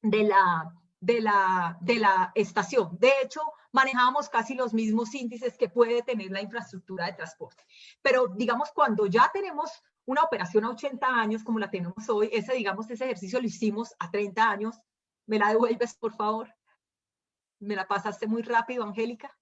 de la estación. De hecho, manejábamos casi los mismos índices que puede tener la infraestructura de transporte. Pero, digamos, cuando ya tenemos una operación a 80 años, como la tenemos hoy, ese ejercicio lo hicimos a 30 años. ¿Me la devuelves, por favor? Me la pasaste muy rápido, Angélica.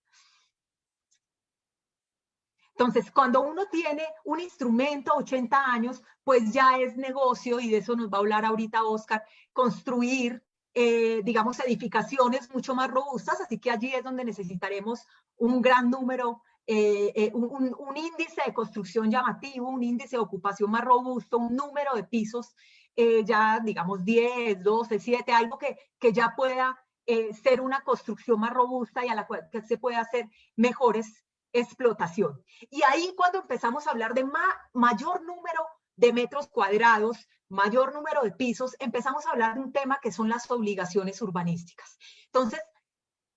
Entonces, cuando uno tiene un instrumento 80 años, pues ya es negocio, y de eso nos va a hablar ahorita Oscar, construir, digamos, edificaciones mucho más robustas, así que allí es donde necesitaremos un gran número, un índice de construcción llamativo, un índice de ocupación más robusto, un número de pisos, ya digamos 10, 12, 7, algo que ya pueda ser una construcción más robusta y a la cual que se pueda hacer mejores explotación. Y ahí cuando empezamos a hablar de mayor número de metros cuadrados, mayor número de pisos, empezamos a hablar de un tema que son las obligaciones urbanísticas. Entonces,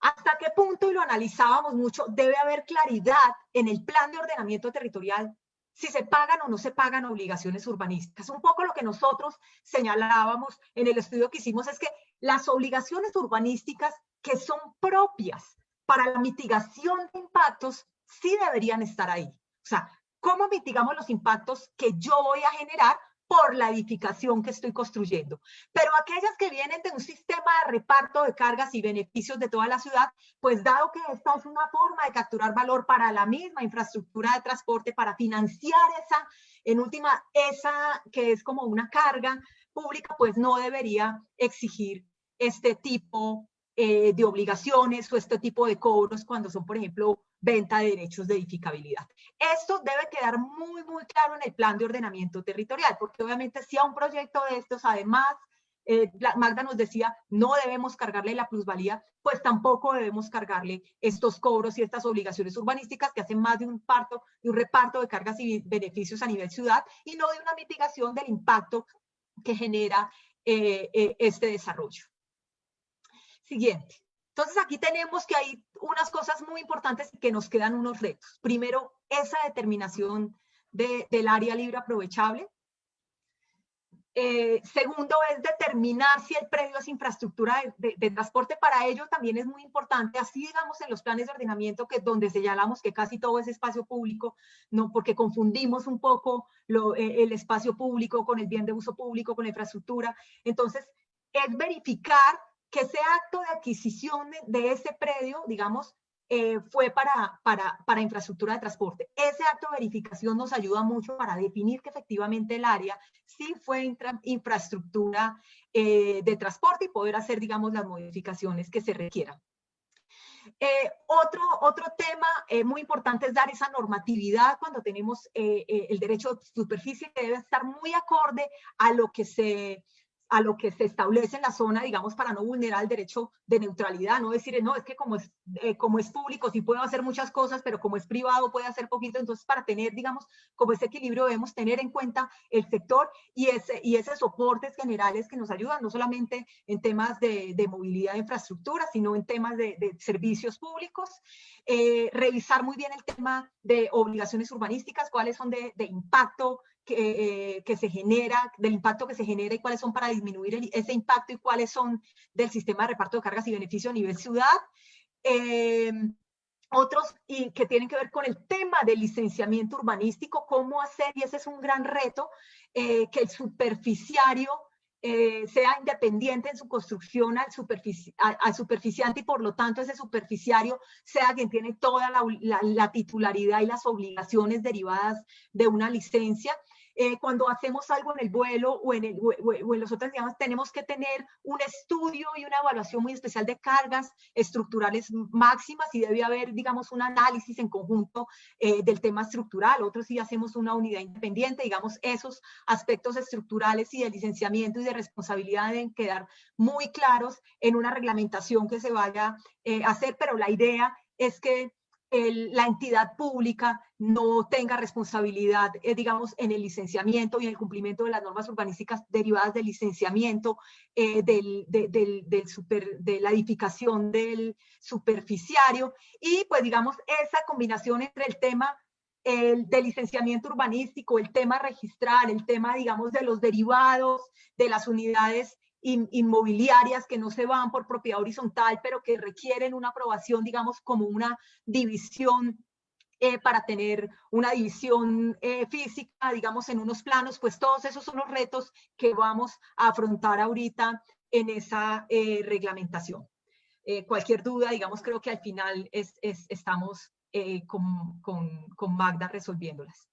¿hasta qué punto, y lo analizábamos mucho, debe haber claridad en el plan de ordenamiento territorial si se pagan o no se pagan obligaciones urbanísticas? Un poco lo que nosotros señalábamos en el estudio que hicimos es que las obligaciones urbanísticas que son propias para la mitigación de impactos sí deberían estar ahí. O sea, ¿cómo mitigamos los impactos que yo voy a generar por la edificación que estoy construyendo? Pero aquellas que vienen de un sistema de reparto de cargas y beneficios de toda la ciudad, pues dado que esta es una forma de capturar valor para la misma infraestructura de transporte, para financiar en última, esa que es como una carga pública, pues no debería exigir este tipo de obligaciones o este tipo de cobros cuando son, por ejemplo, venta de derechos de edificabilidad. Esto debe quedar muy claro en el plan de ordenamiento territorial, porque obviamente si a un proyecto de estos, además, Magda nos decía, no debemos cargarle la plusvalía, pues tampoco debemos cargarle estos cobros y estas obligaciones urbanísticas que hacen más de un reparto de cargas y beneficios a nivel ciudad, y no de una mitigación del impacto que genera este desarrollo. Siguiente. Entonces aquí tenemos que hay unas cosas muy importantes y que nos quedan unos retos. Primero, esa determinación del área libre aprovechable. Segundo es determinar si el predio es infraestructura de transporte. Para ello también es muy importante, así digamos en los planes de ordenamiento, que donde señalamos que casi todo es espacio público, no, porque confundimos un poco el espacio público con el bien de uso público, con la infraestructura. Entonces, es verificar que ese acto de adquisición de ese predio, digamos, fue para infraestructura de transporte. Ese acto de verificación nos ayuda mucho para definir que efectivamente el área sí fue infraestructura de transporte y poder hacer, digamos, las modificaciones que se requieran. Otro tema muy importante es dar esa normatividad cuando tenemos el derecho de superficie, que debe estar muy acorde a lo que se establece en la zona, digamos, para no vulnerar el derecho de neutralidad, no decir, no, es que como es público sí puedo hacer muchas cosas, pero como es privado puede hacer poquito. Entonces, para tener, digamos, como ese equilibrio, debemos tener en cuenta el sector y esos soportes generales que nos ayudan, no solamente en temas de movilidad de infraestructura, sino en temas de servicios públicos. Revisar muy bien el tema de obligaciones urbanísticas, cuáles son de impacto que se genera, del impacto que se genera y cuáles son para disminuir ese impacto y cuáles son del sistema de reparto de cargas y beneficios a nivel ciudad. Otros y que tienen que ver con el tema del licenciamiento urbanístico, cómo hacer, y ese es un gran reto, que el superficiario sea independiente en su construcción al superficiante, y por lo tanto ese superficiario sea quien tiene toda la titularidad y las obligaciones derivadas de una licencia. Cuando hacemos algo en el vuelo o en los otros, digamos, tenemos que tener un estudio y una evaluación muy especial de cargas estructurales máximas, y debe haber, digamos, un análisis en conjunto del tema estructural. Otros sí hacemos una unidad independiente, digamos, esos aspectos estructurales y de licenciamiento y de responsabilidad deben quedar muy claros en una reglamentación que se vaya a hacer, pero la idea es que la entidad pública no tenga responsabilidad, digamos, en el licenciamiento y en el cumplimiento de las normas urbanísticas derivadas del licenciamiento, de la edificación del superficiario, y pues, digamos, esa combinación entre el tema del licenciamiento urbanístico, el tema registral, el tema, digamos, de los derivados, de las unidades inmobiliarias que no se van por propiedad horizontal, pero que requieren una aprobación, digamos, como una división, para tener una división física, digamos, en unos planos. Pues todos esos son los retos que vamos a afrontar ahorita en esa reglamentación. Cualquier duda, digamos, creo que al final estamos con Magda resolviéndolas.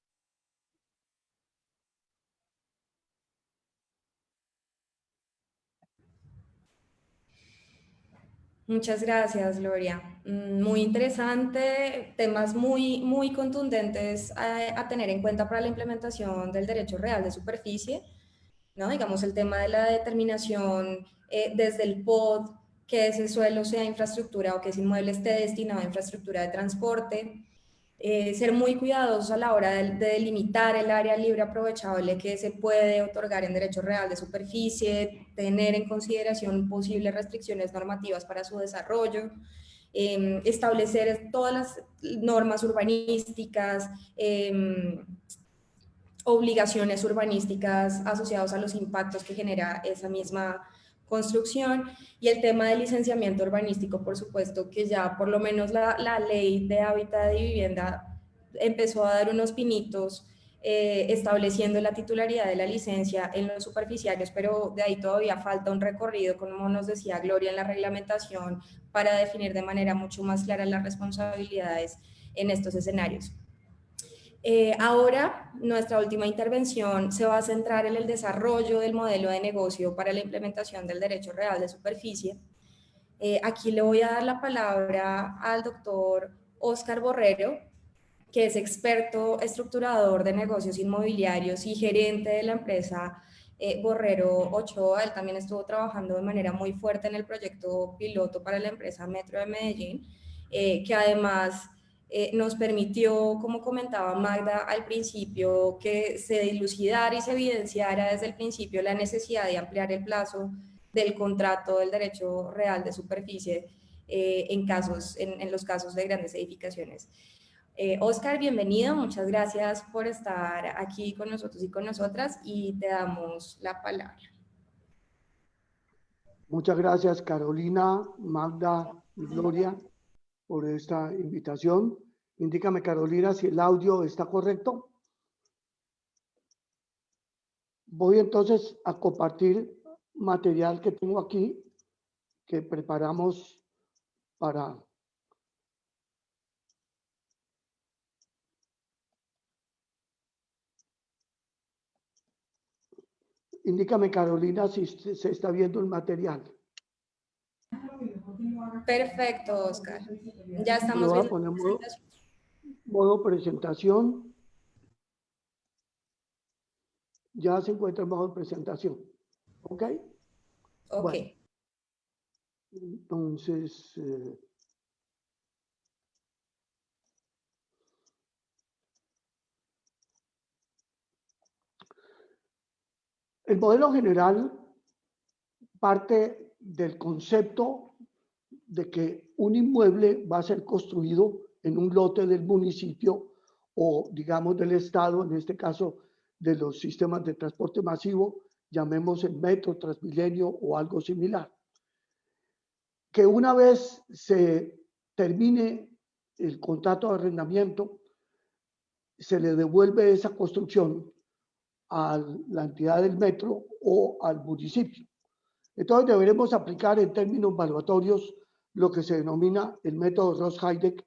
Muchas gracias, Gloria. Muy interesante, temas muy contundentes a tener en cuenta para la implementación del derecho real de superficie, ¿no? Digamos, el tema de la determinación desde el POD, que ese suelo sea infraestructura o que ese inmueble esté destinado a infraestructura de transporte. Ser muy cuidadosos a la hora de delimitar el área libre aprovechable que se puede otorgar en derecho real de superficie, tener en consideración posibles restricciones normativas para su desarrollo, establecer todas las normas urbanísticas, obligaciones urbanísticas asociadas a los impactos que genera esa misma construcción, y el tema del licenciamiento urbanístico, por supuesto que ya por lo menos la ley de hábitat y vivienda empezó a dar unos pinitos estableciendo la titularidad de la licencia en los superficiarios, pero de ahí todavía falta un recorrido, como nos decía Gloria, en la reglamentación para definir de manera mucho más clara las responsabilidades en estos escenarios. Ahora, nuestra última intervención se va a centrar en el desarrollo del modelo de negocio para la implementación del derecho real de superficie. Aquí le voy a dar la palabra al doctor Óscar Borrero, que es experto estructurador de negocios inmobiliarios y gerente de la empresa Borrero Ochoa. Él también estuvo trabajando de manera muy fuerte en el proyecto piloto para la empresa Metro de Medellín, que además nos permitió, como comentaba Magda al principio, que se dilucidara y se evidenciara desde el principio la necesidad de ampliar el plazo del contrato del derecho real de superficie en los casos de grandes edificaciones. Oscar, bienvenido, muchas gracias por estar aquí con nosotros y con nosotras y te damos la palabra. Muchas gracias, Carolina, Magda y Gloria, por esta invitación. Indícame, Carolina, si el audio está correcto. Voy entonces a compartir material que tengo aquí, que preparamos para... Indícame, Carolina, si se está viendo el material. Perfecto, Oscar. Ya estamos Lo voy a viendo poner la presentación. modo presentación. Ya se encuentra en modo presentación. ¿Ok? Ok. Bueno, entonces... el modelo general parte del concepto de que un inmueble va a ser construido en un lote del municipio o, digamos, del Estado, en este caso de los sistemas de transporte masivo, llamemos el metro, Transmilenio o algo similar. Que una vez se termine el contrato de arrendamiento, se le devuelve esa construcción a la entidad del metro o al municipio. Entonces deberemos aplicar en términos valuatorios lo que se denomina el método Ross-Heideck,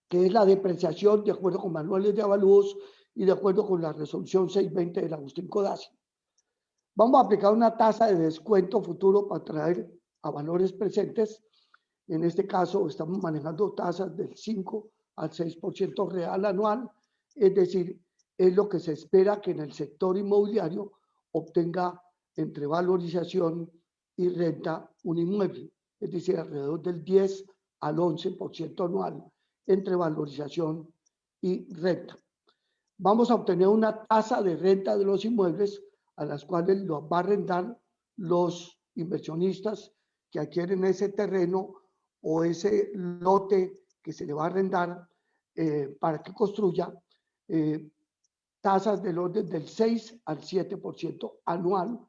que es la depreciación de acuerdo con manuales de avalúos y de acuerdo con la resolución 620 del Agustín Codazzi. Vamos a aplicar una tasa de descuento futuro para traer a valores presentes. En este caso estamos manejando tasas del 5 al 6% real anual, es decir, es lo que se espera que en el sector inmobiliario obtenga entre valorización y renta un inmueble, es decir, alrededor del 10 al 11% anual entre valorización y renta. Vamos a obtener una tasa de renta de los inmuebles a las cuales los va a arrendar los inversionistas que adquieren ese terreno o ese lote que se le va a arrendar para que construya, tasas del orden del 6 al 7% anual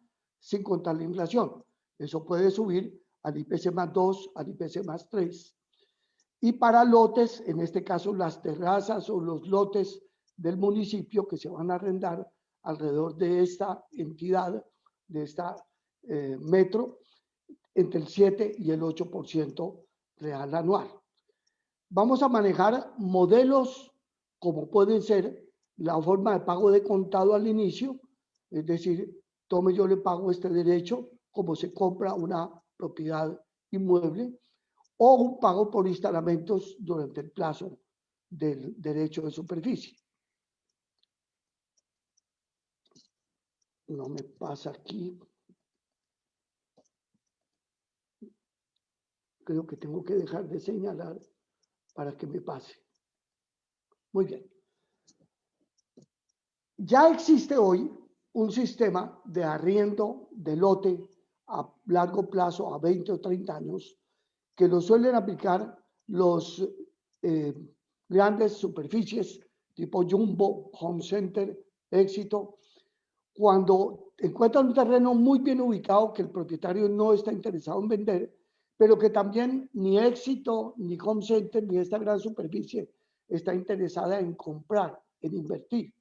sin contar la inflación. Eso puede subir al IPC más 2, al IPC más 3. Y para lotes, en este caso las terrazas o los lotes del municipio que se van a arrendar alrededor de esta entidad, de esta metro, entre el 7 y el 8% real anual. Vamos a manejar modelos como pueden ser la forma de pago de contado al inicio, es decir, tome yo le pago este derecho como se compra una propiedad inmueble, o un pago por instalamentos durante el plazo del derecho de superficie. No me pasa aquí. Creo que tengo que dejar de señalar para que me pase. Muy bien. Ya existe hoy un sistema de arriendo de lote a largo plazo, a 20 o 30 años, que lo suelen aplicar los grandes superficies tipo Jumbo, Home Center, Éxito, cuando encuentran un terreno muy bien ubicado que el propietario no está interesado en vender, pero que también ni Éxito, ni Home Center, ni esta gran superficie está interesada en comprar, en invertir.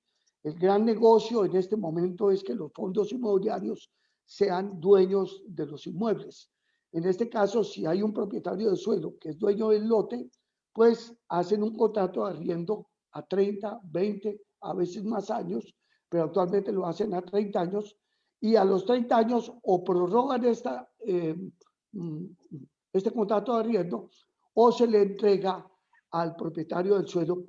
El gran negocio en este momento es que los fondos inmobiliarios sean dueños de los inmuebles. En este caso, si hay un propietario de suelo que es dueño del lote, pues hacen un contrato de arriendo a 30, 20, a veces más años, pero actualmente lo hacen a 30 años, y a los 30 años o prorrogan este contrato de arriendo o se le entrega al propietario del suelo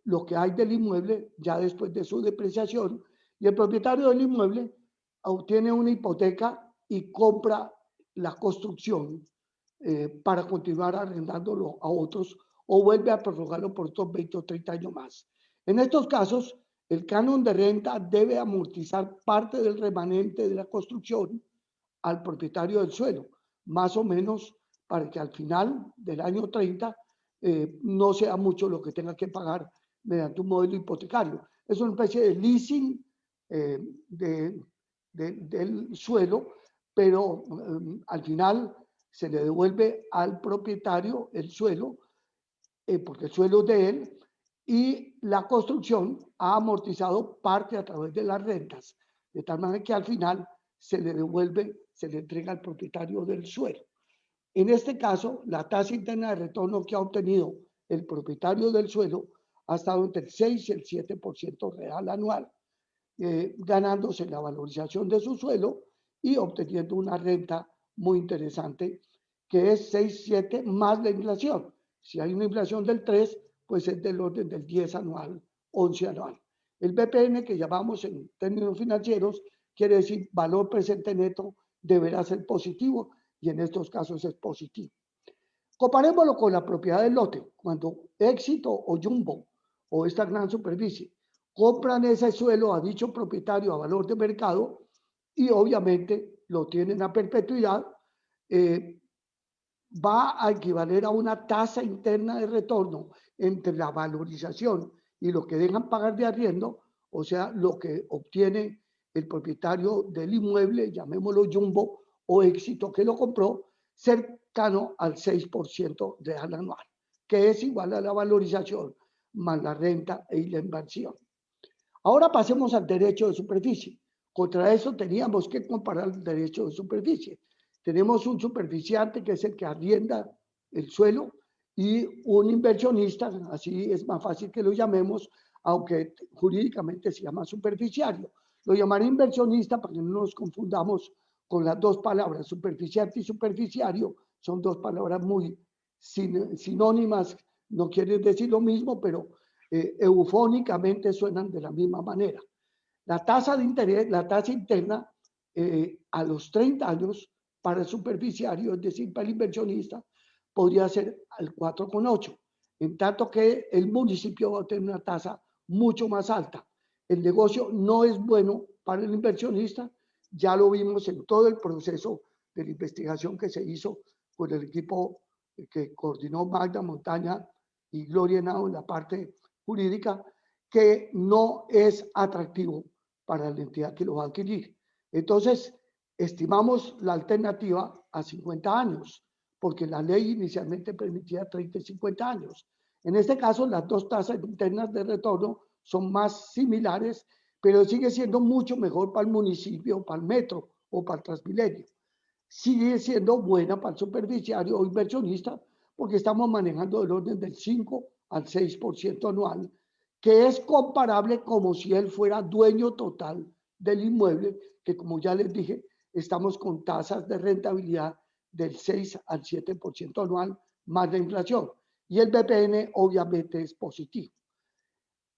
lo que hay del inmueble ya después de su depreciación, y el propietario del inmueble obtiene una hipoteca y compra la construcción para continuar arrendándolo a otros o vuelve a prorrogarlo por otros 20 o 30 años más. En estos casos, el canon de renta debe amortizar parte del remanente de la construcción al propietario del suelo, más o menos para que al final del año 30 no sea mucho lo que tenga que pagar mediante un modelo hipotecario. Es una especie de leasing del suelo, pero al final se le devuelve al propietario el suelo, porque el suelo es de él, y la construcción ha amortizado parte a través de las rentas, de tal manera que al final se le devuelve, se le entrega al propietario del suelo. En este caso, la tasa interna de retorno que ha obtenido el propietario del suelo ha estado entre el 6 y el 7% real anual, ganándose la valorización de su suelo y obteniendo una renta muy interesante, que es 6-7 más la inflación. Si hay una inflación del 3, pues es del orden del 10 anual, 11 anual. El BPN, que llamamos en términos financieros, quiere decir valor presente neto, deberá ser positivo, y en estos casos es positivo. Comparémoslo con la propiedad del lote. Cuando Éxito o Jumbo o esta gran superficie compran ese suelo a dicho propietario a valor de mercado y obviamente lo tienen a perpetuidad, va a equivaler a una tasa interna de retorno entre la valorización y lo que dejan pagar de arriendo, o sea, lo que obtiene el propietario del inmueble, llamémoslo Jumbo o Éxito que lo compró, cercano al 6% real anual, que es igual a la valorización más la renta y la inversión. Ahora pasemos al derecho de superficie. Contra eso teníamos que comparar el derecho de superficie. Tenemos un superficiante, que es el que arrienda el suelo, y un inversionista, así es más fácil que lo llamemos, aunque jurídicamente se llama superficiario. Lo llamaré inversionista para que no nos confundamos con las dos palabras. Superficiante y superficiario son dos palabras muy sinónimas, no quieren decir lo mismo, pero eufónicamente suenan de la misma manera. La tasa de interés, la tasa interna a los 30 años para el superficiario, es decir, para el inversionista, podría ser al 4,8, en tanto que el municipio va a tener una tasa mucho más alta. El negocio no es bueno para el inversionista, ya lo vimos en todo el proceso de la investigación que se hizo por el equipo que coordinó Magda Montaña y Gloria Henao en la parte jurídica, que no es atractivo para la entidad que lo va a adquirir. Entonces, estimamos la alternativa a 50 años, porque la ley inicialmente permitía 30 y 50 años. En este caso, las dos tasas internas de retorno son más similares, pero sigue siendo mucho mejor para el municipio, para el metro o para el Transmilenio. Sigue siendo buena para el superficiario o inversionista, porque estamos manejando del orden del 5 al 6% anual, que es comparable como si él fuera dueño total del inmueble, que como ya les dije, estamos con tasas de rentabilidad del 6 al 7% anual más la inflación. Y el BPN obviamente es positivo.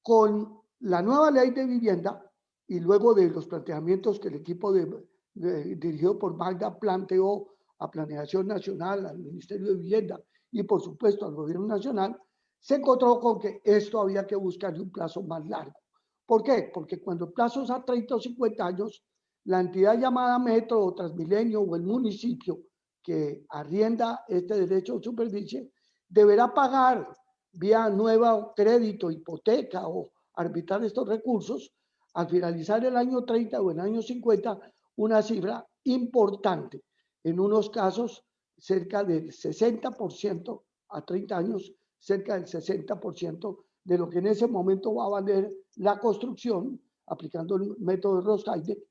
Con la nueva ley de vivienda y luego de los planteamientos que el equipo dirigido por Magda planteó a Planeación Nacional, al Ministerio de Vivienda y por supuesto al Gobierno Nacional, se encontró con que esto había que buscarle un plazo más largo. ¿Por qué? Porque cuando el plazo es a 30 o 50 años, la entidad llamada Metro o Transmilenio o el municipio que arrienda este derecho de superficie deberá pagar vía nuevo crédito, hipoteca o arbitrar estos recursos al finalizar el año 30 o el año 50 una cifra importante. En unos casos cerca del 60% a 30 años, cerca del 60% de lo que en ese momento va a valer la construcción, aplicando el método de Rosheide,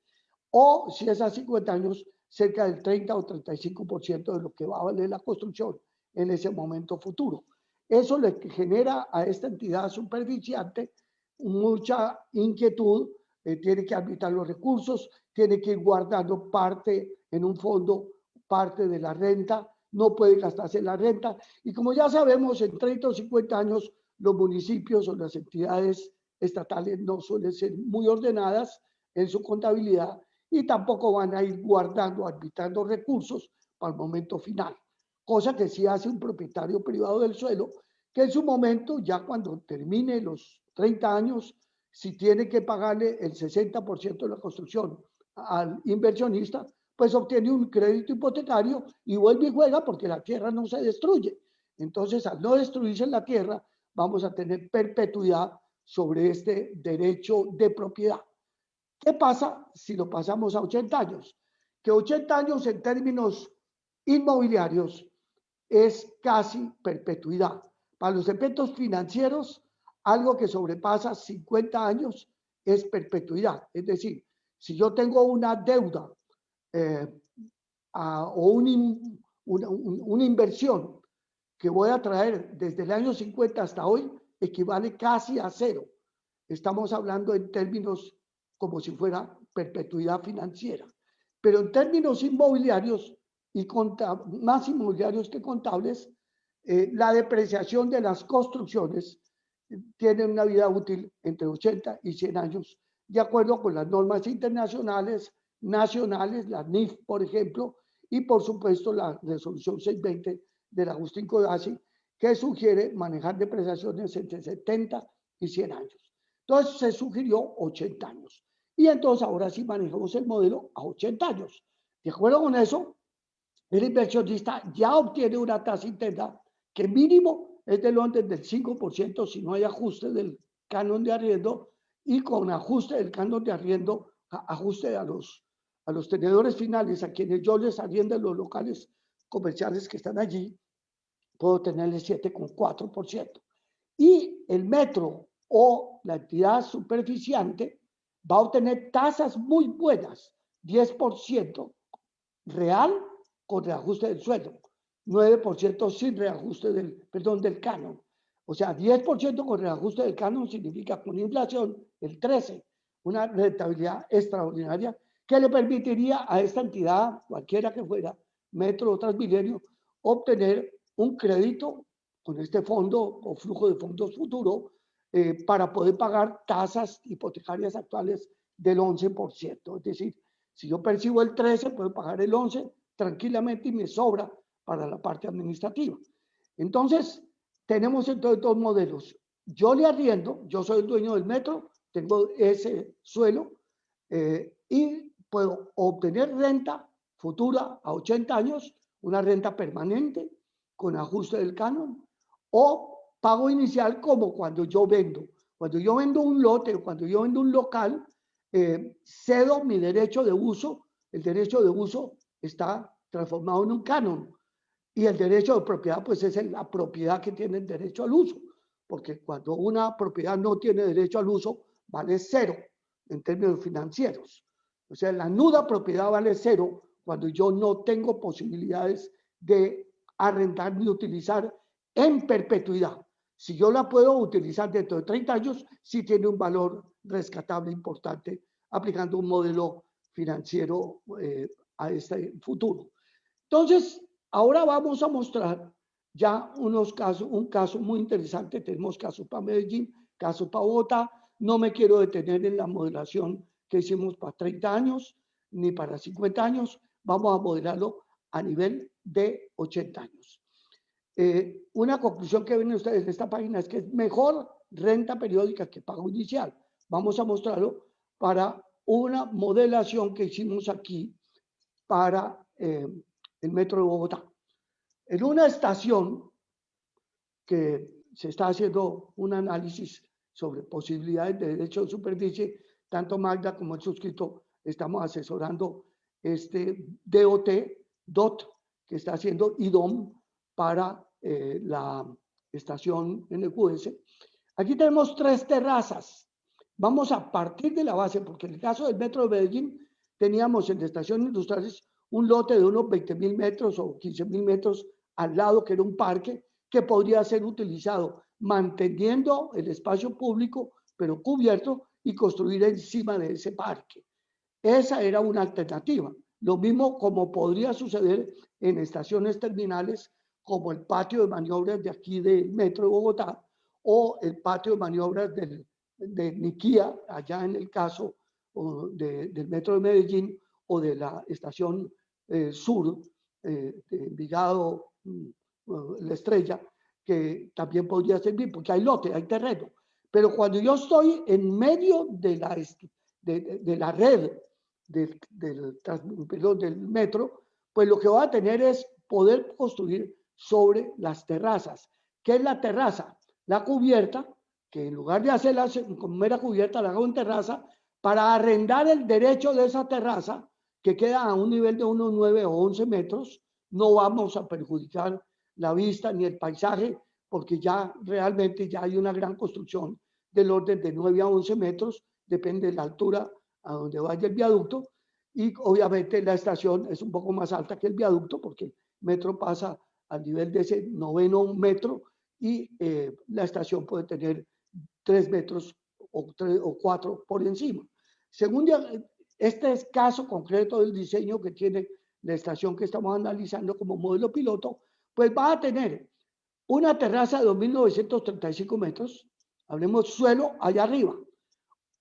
o si es a 50 años, cerca del 30 o 35% de lo que va a valer la construcción en ese momento futuro. Eso le genera a esta entidad superficiante mucha inquietud, tiene que arbitrar los recursos, tiene que ir guardando parte en un fondo, parte de la renta, no puede gastarse la renta. Y como ya sabemos, en 30 o 50 años, los municipios o las entidades estatales no suelen ser muy ordenadas en su contabilidad y tampoco van a ir guardando, arbitrando recursos para el momento final. Cosa que sí hace un propietario privado del suelo, que en su momento, ya cuando termine los 30 años, si tiene que pagarle el 60% de la construcción al inversionista, pues obtiene un crédito hipotecario y vuelve y juega porque la tierra no se destruye. Entonces, al no destruirse la tierra, vamos a tener perpetuidad sobre este derecho de propiedad. ¿Qué pasa si lo pasamos a 80 años? Que 80 años en términos inmobiliarios es casi perpetuidad. Para los efectos financieros, algo que sobrepasa 50 años es perpetuidad. Es decir, si yo tengo una deuda o una inversión que voy a traer desde el año 50 hasta hoy, equivale casi a cero. Estamos hablando en términos como si fuera perpetuidad financiera. Pero en términos inmobiliarios, y más inmobiliarios que contables, la depreciación de las construcciones tiene una vida útil entre 80 y 100 años, de acuerdo con las normas internacionales, nacionales, la NIF, por ejemplo, y por supuesto la resolución 620 de la Agustín Codazzi, que sugiere manejar depreciaciones entre 70 y 100 años. Entonces se sugirió 80 años. Y entonces ahora sí manejamos el modelo a 80 años. De acuerdo con eso, el inversionista ya obtiene una tasa interna que mínimo es del orden del 5% si no hay ajuste del canon de arriendo, y con ajuste del canon de arriendo, ajuste a los tenedores finales, a quienes yo les arriendo los locales comerciales que están allí, puedo tenerle 7,4%. Y el metro o la entidad superficiante va a obtener tasas muy buenas, 10% real con reajuste del sueldo, 9% sin reajuste del canon. O sea, 10% con reajuste del canon significa con inflación el 13%, una rentabilidad extraordinaria que le permitiría a esta entidad, cualquiera que fuera, Metro o Transmilenio, obtener un crédito con este fondo o flujo de fondos futuro para poder pagar tasas hipotecarias actuales del 11%. Es decir, si yo percibo el 13%, puedo pagar el 11% tranquilamente y me sobra para la parte administrativa. Entonces, tenemos entonces dos modelos. Yo le arriendo, yo soy el dueño del metro, tengo ese suelo y puedo obtener renta futura a 80 años, una renta permanente con ajuste del canon, o pago inicial como cuando yo vendo. Cuando yo vendo un lote o cuando yo vendo un local, cedo mi derecho de uso. El derecho de uso está transformado en un canon y el derecho de propiedad pues es la propiedad que tiene el derecho al uso, porque cuando una propiedad no tiene derecho al uso vale cero en términos financieros. O sea, la nuda propiedad vale cero cuando yo no tengo posibilidades de arrendar ni utilizar en perpetuidad. Si yo la puedo utilizar dentro de 30 años, sí tiene un valor rescatable importante aplicando un modelo financiero a este futuro. Entonces, ahora vamos a mostrar ya un caso muy interesante. Tenemos casos para Medellín, casos para Bogotá. No me quiero detener en la modelación que hicimos para 30 años ni para 50 años. Vamos a modelarlo a nivel de 80 años. Una conclusión que ven ustedes en esta página es que es mejor renta periódica que pago inicial. Vamos a mostrarlo para una modelación que hicimos aquí para el Metro de Bogotá. En una estación que se está haciendo un análisis sobre posibilidades de derecho de superficie, tanto Magda como el suscrito estamos asesorando este DOT que está haciendo IDOM para la estación NQS. Aquí tenemos 3 terrazas. Vamos a partir de la base, porque en el caso del Metro de Medellín teníamos en la estación industriales un lote de unos 20.000 metros o 15.000 metros al lado, que era un parque que podría ser utilizado manteniendo el espacio público, pero cubierto, y construir encima de ese parque. Esa era una alternativa. Lo mismo como podría suceder en estaciones terminales como el patio de maniobras de aquí del Metro de Bogotá o el patio de maniobras de Niquía, allá en el caso del Metro de Medellín, o de la estación sur de Envigado, La Estrella, que también podría servir porque hay lote, hay terreno. Pero cuando yo estoy en medio de la red del metro, pues lo que voy a tener es poder construir sobre las terrazas. ¿Qué es la terraza? La cubierta, que en lugar de hacerla con mera cubierta, la hago en terraza, para arrendar el derecho de esa terraza, que queda a un nivel de unos 9 o 11 metros, no vamos a perjudicar la vista ni el paisaje, porque ya realmente ya hay una gran construcción del orden de 9 a 11 metros, depende de la altura a donde vaya el viaducto, y obviamente la estación es un poco más alta que el viaducto, porque el metro pasa al nivel de ese 9º metro, y la estación puede tener 3 metros o 3 o 4 por encima. Según este es caso concreto del diseño que tiene la estación que estamos analizando como modelo piloto, pues va a tener una terraza de 2.935 metros, hablemos suelo allá arriba,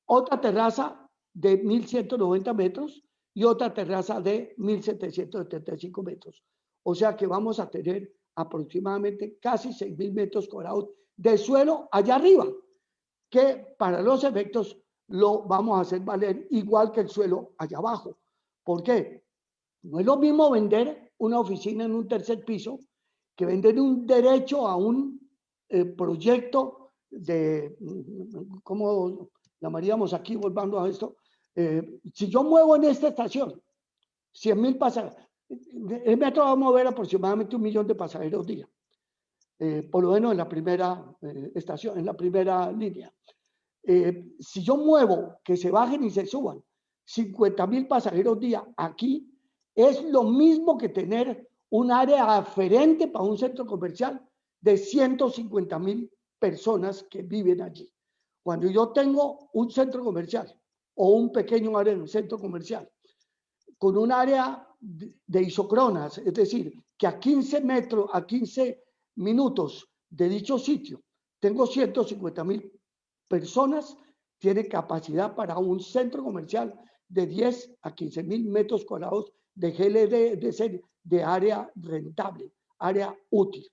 otra terraza de 1.190 metros y otra terraza de 1.775 metros. O sea que vamos a tener aproximadamente casi 6.000 metros cuadrados de suelo allá arriba, que para los efectos lo vamos a hacer valer igual que el suelo allá abajo. ¿Por qué? No es lo mismo vender una oficina en un tercer piso que vender un derecho a un proyecto de, ¿cómo llamaríamos aquí, volviendo a esto? Si yo muevo en esta estación 100.000 pasajeros, el metro va a mover aproximadamente 1 millón de pasajeros día, por lo menos en la primera estación, en la primera línea. Si yo muevo que se bajen y se suban 50.000 pasajeros día aquí, es lo mismo que tener un área aferente para un centro comercial de 150.000 personas que viven allí. Cuando yo tengo un centro comercial o un pequeño área en un centro comercial con un área de isócronas, es decir, que a 15 metros, a 15 minutos de dicho sitio, tengo 150.000 personas, tiene capacidad para un centro comercial de 10 a 15.000 metros cuadrados de GLD, de área rentable, área útil.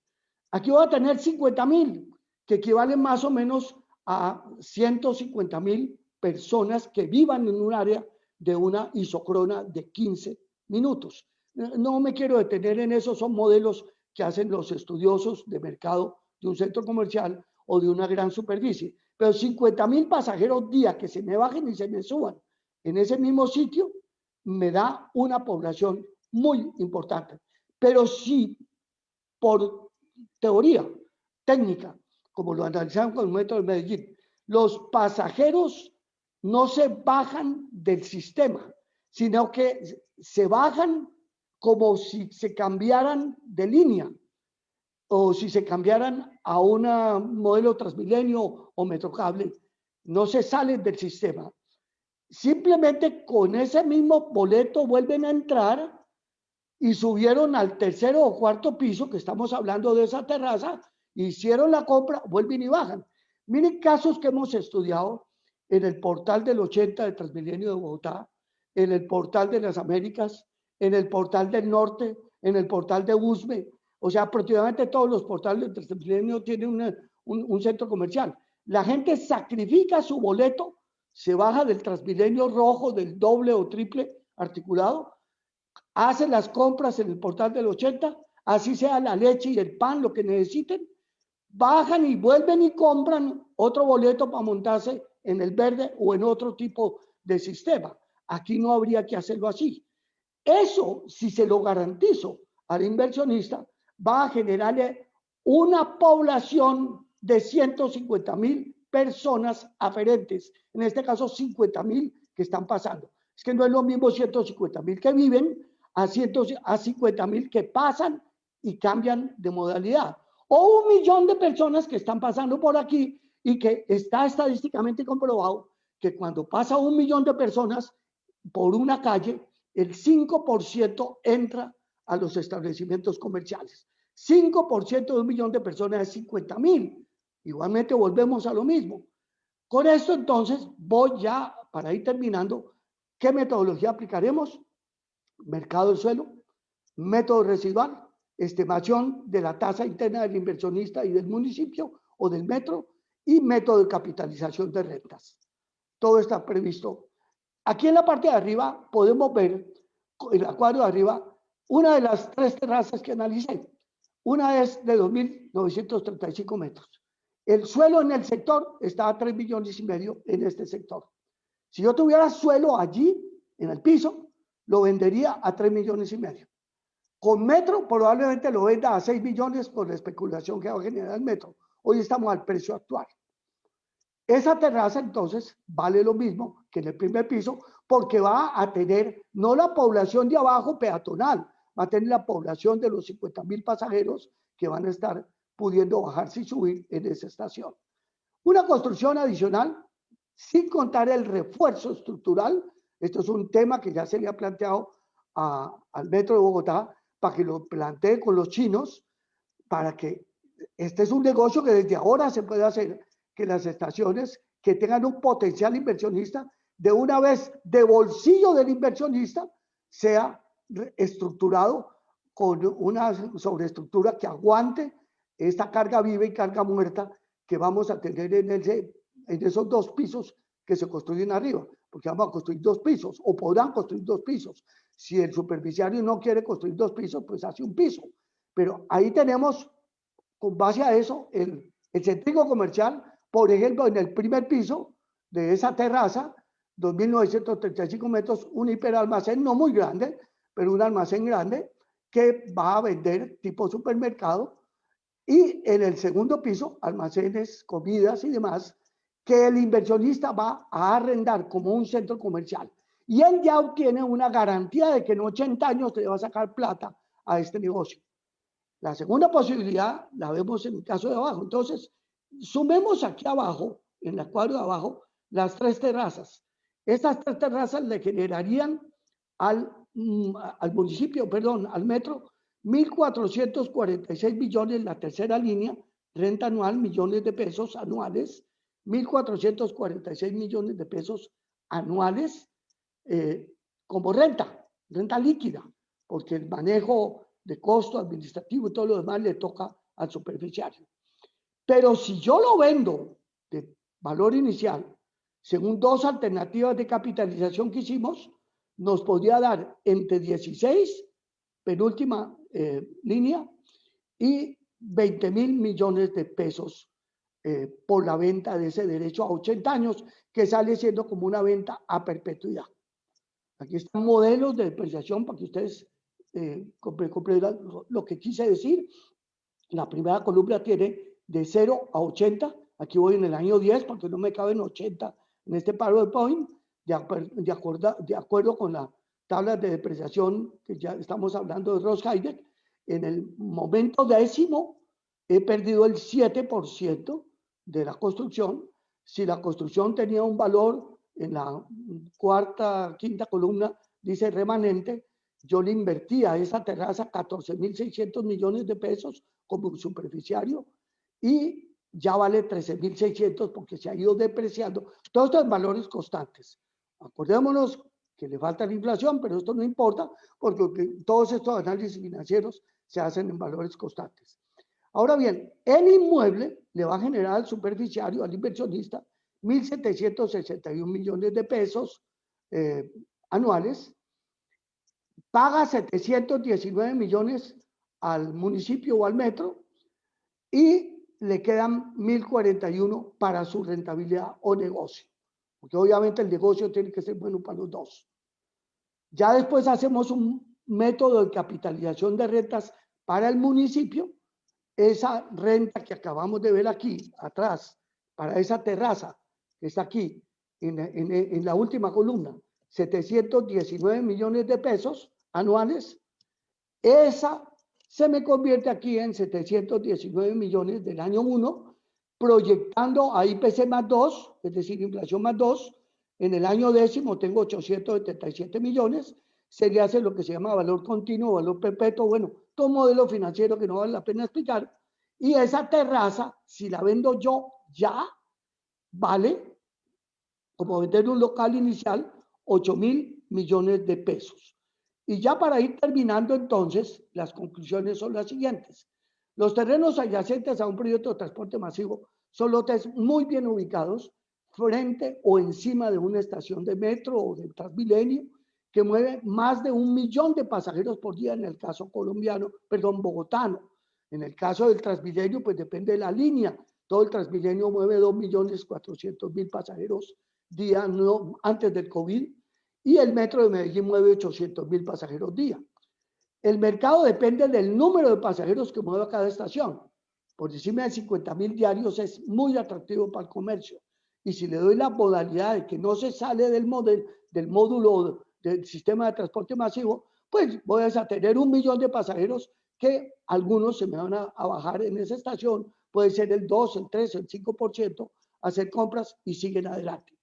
Aquí voy a tener 50.000, que equivalen más o menos a 150.000 personas que vivan en un área de una isócrona de 15 minutos. No me quiero detener en eso, son modelos que hacen los estudiosos de mercado de un centro comercial o de una gran superficie. Pero 50.000 pasajeros día que se me bajen y se me suban en ese mismo sitio, me da una población muy importante. Pero si por teoría técnica, como lo analizamos con el metro de Medellín, los pasajeros no se bajan del sistema, sino que se bajan como si se cambiaran de línea o si se cambiaran a un modelo Transmilenio o Metrocable, no se salen del sistema. Simplemente con ese mismo boleto vuelven a entrar y subieron al tercero o cuarto piso, que estamos hablando de esa terraza, hicieron la compra, vuelven y bajan. Miren casos que hemos estudiado en el portal del 80 de Transmilenio de Bogotá, en el portal de las Américas, en el portal del Norte, en el portal de Usme. O sea, prácticamente todos los portales del Transmilenio tienen un centro comercial. La gente sacrifica su boleto, se baja del Transmilenio rojo, del doble o triple articulado, hace las compras en el portal del 80, así sea la leche y el pan, lo que necesiten, bajan y vuelven y compran otro boleto para montarse en el verde o en otro tipo de sistema. Aquí no habría que hacerlo así. Eso, si se lo garantizo al inversionista, va a generarle una población de 150.000 personas aferentes, en este caso 50.000 que están pasando. Es que no es lo mismo 150.000 que viven a 50.000 que pasan y cambian de modalidad. O 1 millón de personas que están pasando por aquí y que está estadísticamente comprobado que cuando pasa 1 millón de personas por una calle, el 5% entra a los establecimientos comerciales. 5% de 1 millón de personas es 50.000. Igualmente volvemos a lo mismo. Con esto entonces voy ya, para ir terminando, ¿qué metodología aplicaremos? Mercado del suelo, método residual, estimación de la tasa interna del inversionista y del municipio o del metro, y método de capitalización de rentas. Todo está previsto. Aquí en la parte de arriba podemos ver, en el cuadro de arriba, una de las 3 terrazas que analicé. Una es de 2.935 metros. El suelo en el sector está a 3,5 millones en este sector. Si yo tuviera suelo allí, en el piso, lo vendería a 3,5 millones. Con metro probablemente lo venda a 6 millones por la especulación que va a generar el metro. Hoy estamos al precio actual. Esa terraza entonces vale lo mismo que en el primer piso porque va a tener no la población de abajo peatonal, va a tener la población de los 50,000 pasajeros que van a estar pudiendo bajarse y subir en esa estación. Una construcción adicional, sin contar el refuerzo estructural, esto es un tema que ya se le ha planteado al Metro de Bogotá para que lo plantee con los chinos, para que este es un negocio que desde ahora se puede hacer, que las estaciones que tengan un potencial inversionista, de una vez de bolsillo del inversionista, sea estructurado con una sobreestructura que aguante esta carga viva y carga muerta que vamos a tener en esos 2 pisos que se construyen arriba, porque vamos a construir 2 pisos, o podrán construir 2 pisos. Si el superficiario no quiere construir 2 pisos, pues hace un piso. Pero ahí tenemos, con base a eso, el centro comercial, por ejemplo, en el primer piso de esa terraza, 2.935 metros, un hiperalmacén no muy grande, pero un almacén grande que va a vender tipo supermercado, y en el segundo piso, almacenes, comidas y demás, que el inversionista va a arrendar como un centro comercial. Y él ya obtiene una garantía de que en 80 años te va a sacar plata a este negocio. La segunda posibilidad la vemos en el caso de abajo. Entonces, sumemos aquí abajo, en el cuadro de abajo, las 3 terrazas. Estas 3 terrazas le generarían al municipio, perdón, al metro, 1.446 millones, la tercera línea, renta anual, millones de pesos anuales, 1.446 millones de pesos anuales como renta líquida, porque el manejo de costo administrativo y todo lo demás le toca al superficiario. Pero si yo lo vendo de valor inicial, según 2 alternativas de capitalización que hicimos, nos podría dar entre 16, penúltima línea, y 20,000 millones de pesos por la venta de ese derecho a 80 años, que sale siendo como una venta a perpetuidad. Aquí están modelos de depreciación para que ustedes comprendan lo que quise decir. La primera columna tiene de 0 a 80. Aquí voy en el año 10 porque no me caben 80 en este PowerPoint, de acuerdo con la tabla de depreciación que ya estamos hablando de Ross Hayek. En el momento décimo he perdido el 7% de la construcción. Si la construcción tenía un valor, en la quinta columna dice remanente, yo le invertía a esa terraza 14.600 millones de pesos como superficiario y ya vale 13.600 porque se ha ido depreciando. Todo esto en valores constantes. Acordémonos que le falta la inflación, pero esto no importa porque todos estos análisis financieros se hacen en valores constantes. Ahora bien, el inmueble le va a generar al superficiario, al inversionista, 1.761 millones de pesos anuales, paga 719 millones al municipio o al metro y le quedan 1.041 para su rentabilidad o negocio, porque obviamente el negocio tiene que ser bueno para los dos. Ya después hacemos un método de capitalización de rentas para el municipio. Esa renta que acabamos de ver aquí atrás, para esa terraza que está aquí en la última columna, 719 millones de pesos anuales, esa se me convierte aquí en 719 millones del año 1, proyectando a IPC más 2, es decir, inflación más 2, en el año décimo tengo 877 millones, se le hace lo que se llama valor continuo, valor perpetuo, bueno, todo modelo financiero que no vale la pena explicar, y esa terraza, si la vendo yo ya, vale, como vender un local inicial, 8.000 millones de pesos. Y ya para ir terminando entonces, las conclusiones son las siguientes. Los terrenos adyacentes a un proyecto de transporte masivo son lotes muy bien ubicados frente o encima de una estación de metro o de Transmilenio que mueve más de 1 millón de pasajeros por día en el caso colombiano, perdón, bogotano. En el caso del Transmilenio, pues depende de la línea. Todo el Transmilenio mueve 2.400.000 pasajeros día, no, antes del COVID, y el metro de Medellín mueve 800.000 pasajeros día. El mercado depende del número de pasajeros que mueve cada estación. Por encima de 50.000 diarios es muy atractivo para el comercio. Y si le doy la modalidad de que no se sale del módulo del sistema de transporte masivo, pues voy a tener 1 millón de pasajeros que algunos se me van a bajar en esa estación, puede ser el 2, el 3, el 5%, hacer compras y siguen adelante.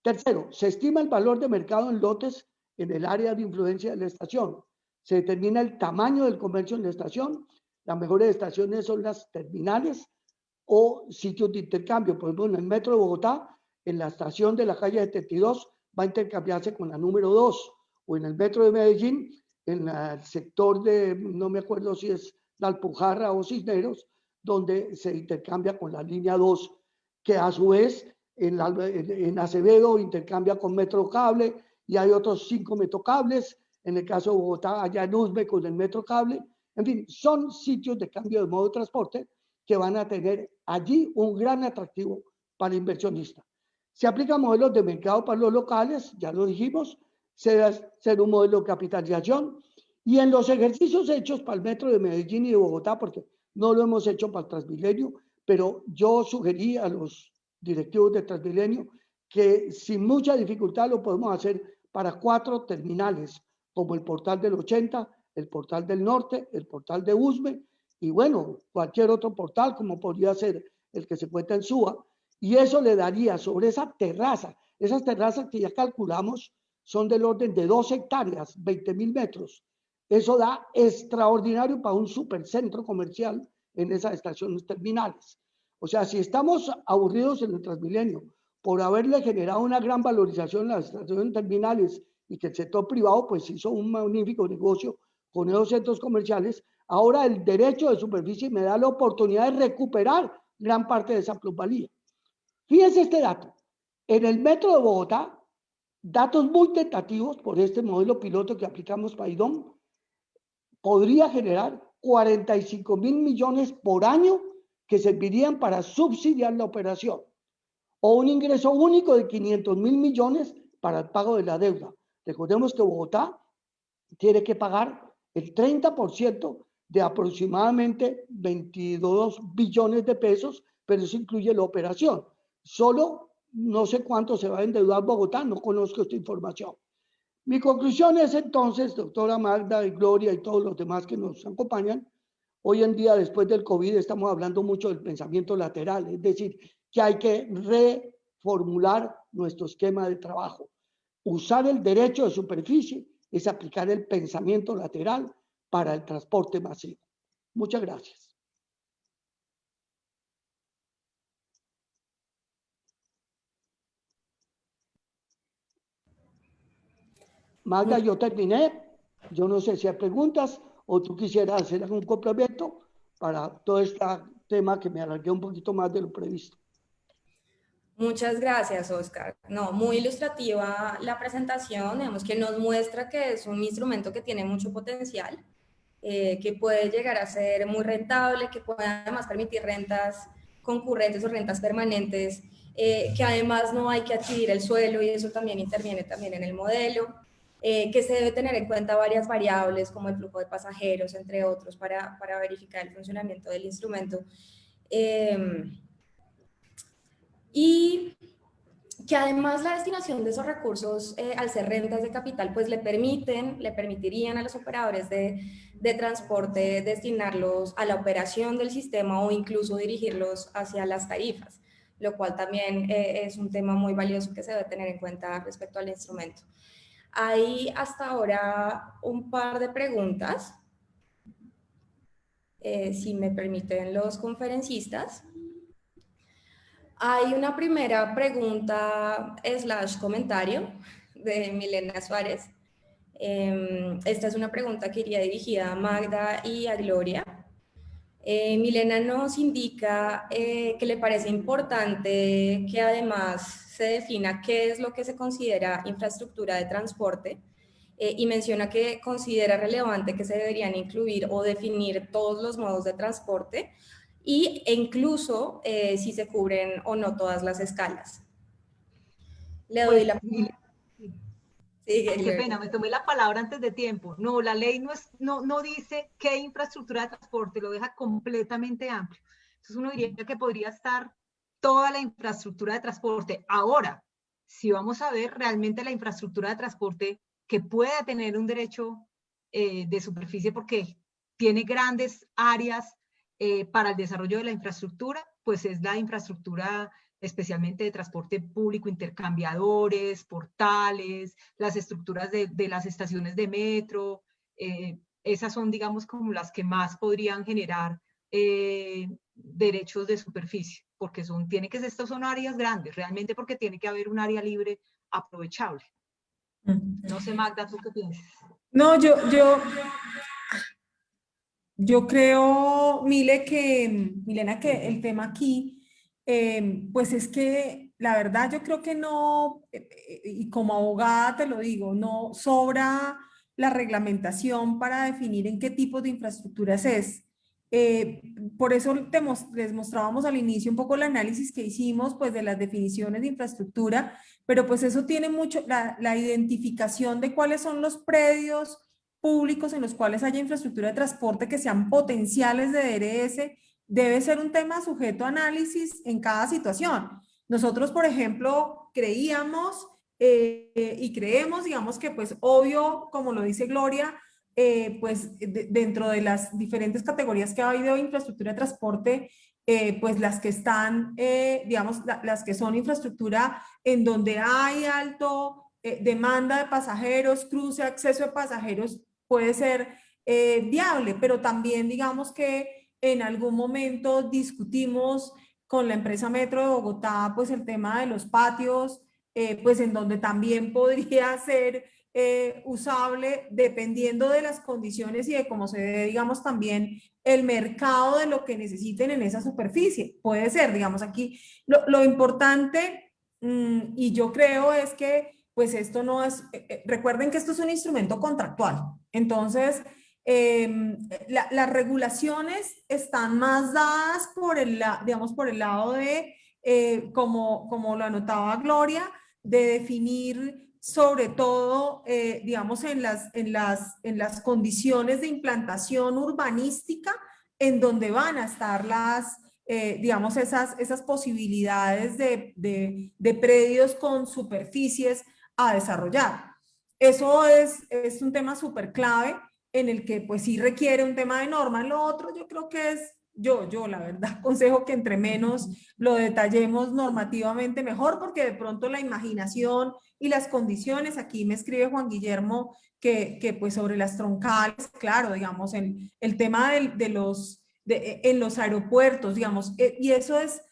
Tercero, se estima el valor de mercado en lotes en el área de influencia de la estación. Se determina el tamaño del comercio en la estación. Las mejores estaciones son las terminales o sitios de intercambio. Por ejemplo, en el metro de Bogotá, en la estación de la calle 72 va a intercambiarse con la número 2. O en el metro de Medellín, en el sector de, no me acuerdo si es la Alpujarra o Cisneros, donde se intercambia con la línea 2, que a su vez en Acevedo intercambia con Metrocable y hay otros 5 metrocables. En el caso de Bogotá, allá en Usme con el Metrocable. En fin, son sitios de cambio de modo de transporte que van a tener allí un gran atractivo para el inversionista. Se aplican modelos de mercado para los locales, ya lo dijimos, se debe hacer un modelo de capitalización, y en los ejercicios hechos para el metro de Medellín y de Bogotá, porque no lo hemos hecho para el Transmilenio, pero yo sugerí a los directivos de Transmilenio que sin mucha dificultad lo podemos hacer para 4 terminales, como el Portal del 80, el Portal del Norte, el Portal de Usme, y bueno, cualquier otro portal, como podría ser el que se encuentra en Suba, y eso le daría sobre esa terraza, esas terrazas que ya calculamos son del orden de 2 hectáreas, 20.000 metros. Eso da extraordinario para un supercentro comercial en esas estaciones terminales. O sea, si estamos aburridos en el Transmilenio por haberle generado una gran valorización en las estaciones terminales y que el sector privado pues hizo un magnífico negocio con esos centros comerciales, ahora el derecho de superficie me da la oportunidad de recuperar gran parte de esa plusvalía. Fíjense este dato. En el metro de Bogotá, datos muy tentativos por este modelo piloto que aplicamos para IDOM, podría generar 45.000 millones por año que servirían para subsidiar la operación, o un ingreso único de 500.000 millones para el pago de la deuda. Recordemos que Bogotá tiene que pagar el 30% de aproximadamente 22 billones de pesos, pero eso incluye la operación. Solo no sé cuánto se va a endeudar Bogotá, no conozco esta información. Mi conclusión es entonces, doctora Magda y Gloria y todos los demás que nos acompañan, hoy en día después del COVID estamos hablando mucho del pensamiento lateral, es decir, que hay que reformular nuestro esquema de trabajo. Usar el derecho de superficie es aplicar el pensamiento lateral para el transporte masivo. Muchas gracias. Magda, yo terminé. Yo no sé si hay preguntas o tú quisieras hacer algún complemento para todo este tema que me alargué un poquito más de lo previsto. Muchas gracias, Oscar. No, muy ilustrativa la presentación, digamos que nos muestra que es un instrumento que tiene mucho potencial, que puede llegar a ser muy rentable, que puede además permitir rentas concurrentes o rentas permanentes, que además no hay que adquirir el suelo y eso también interviene también en el modelo, que se debe tener en cuenta varias variables como el flujo de pasajeros, entre otros, para verificar el funcionamiento del instrumento. Y que además la destinación de esos recursos, al ser rentas de capital, pues le permitirían a los operadores de transporte destinarlos a la operación del sistema o incluso dirigirlos hacia las tarifas, lo cual también es un tema muy valioso que se debe tener en cuenta respecto al instrumento. Hay hasta ahora un par de preguntas, si me permiten los conferencistas. Hay una primera pregunta / comentario de Milena Suárez. Esta es una pregunta que iría dirigida a Magda y a Gloria. Milena nos indica que le parece importante que además se defina qué es lo que se considera infraestructura de transporte y menciona que considera relevante que se deberían incluir o definir todos los modos de transporte e incluso si se cubren o no todas las escalas. Le doy Pues, la... Sigue, qué Gloria. pena, me tomé la palabra antes de tiempo. No, la ley no dice qué infraestructura de transporte, lo deja completamente amplio. Entonces uno diría que podría estar toda la infraestructura de transporte. Ahora, si vamos a ver realmente la infraestructura de transporte que pueda tener un derecho de superficie porque tiene grandes áreas para el desarrollo de la infraestructura, pues es la infraestructura especialmente de transporte público, intercambiadores, portales, las estructuras de las estaciones de metro. Esas son, digamos, como las que más podrían generar derechos de superficie, porque estas son áreas grandes, realmente porque tiene que haber un área libre aprovechable. No sé, Magda, ¿tú qué piensas? No, yo creo, Milena, que el tema aquí, pues es que la verdad yo creo que no, y como abogada te lo digo, no sobra la reglamentación para definir en qué tipo de infraestructuras es. Eh, por eso les mostrábamos al inicio un poco el análisis que hicimos, pues de las definiciones de infraestructura, pero pues eso tiene mucho, la identificación de cuáles son los predios públicos en los cuales haya infraestructura de transporte que sean potenciales de DRS, debe ser un tema sujeto a análisis en cada situación. Nosotros, por ejemplo, creíamos y creemos, digamos que pues obvio, como lo dice Gloria, pues dentro de las diferentes categorías que ha habido de infraestructura de transporte, pues las que están, digamos, las que son infraestructura en donde hay alto demanda de pasajeros, cruce, acceso de pasajeros, puede ser viable, pero también digamos que en algún momento discutimos con la empresa Metro de Bogotá, pues el tema de los patios, pues en donde también podría ser usable dependiendo de las condiciones y de cómo se ve, digamos, también el mercado de lo que necesiten en esa superficie. Puede ser, digamos, aquí lo importante, y yo creo es que pues esto no es, recuerden que esto es un instrumento contractual. Entonces, las regulaciones están más dadas por digamos, por el lado de, como lo anotaba Gloria, de definir sobre todo, digamos, en las condiciones de implantación urbanística en donde van a estar digamos, esas posibilidades de predios con superficies a desarrollar. Eso es un tema súper clave en el que pues sí requiere un tema de norma. Lo otro yo creo que es, yo la verdad aconsejo que entre menos lo detallemos normativamente mejor, porque de pronto la imaginación y las condiciones, aquí me escribe Juan Guillermo que pues sobre las troncales, claro, digamos, el tema en los aeropuertos, digamos, y eso es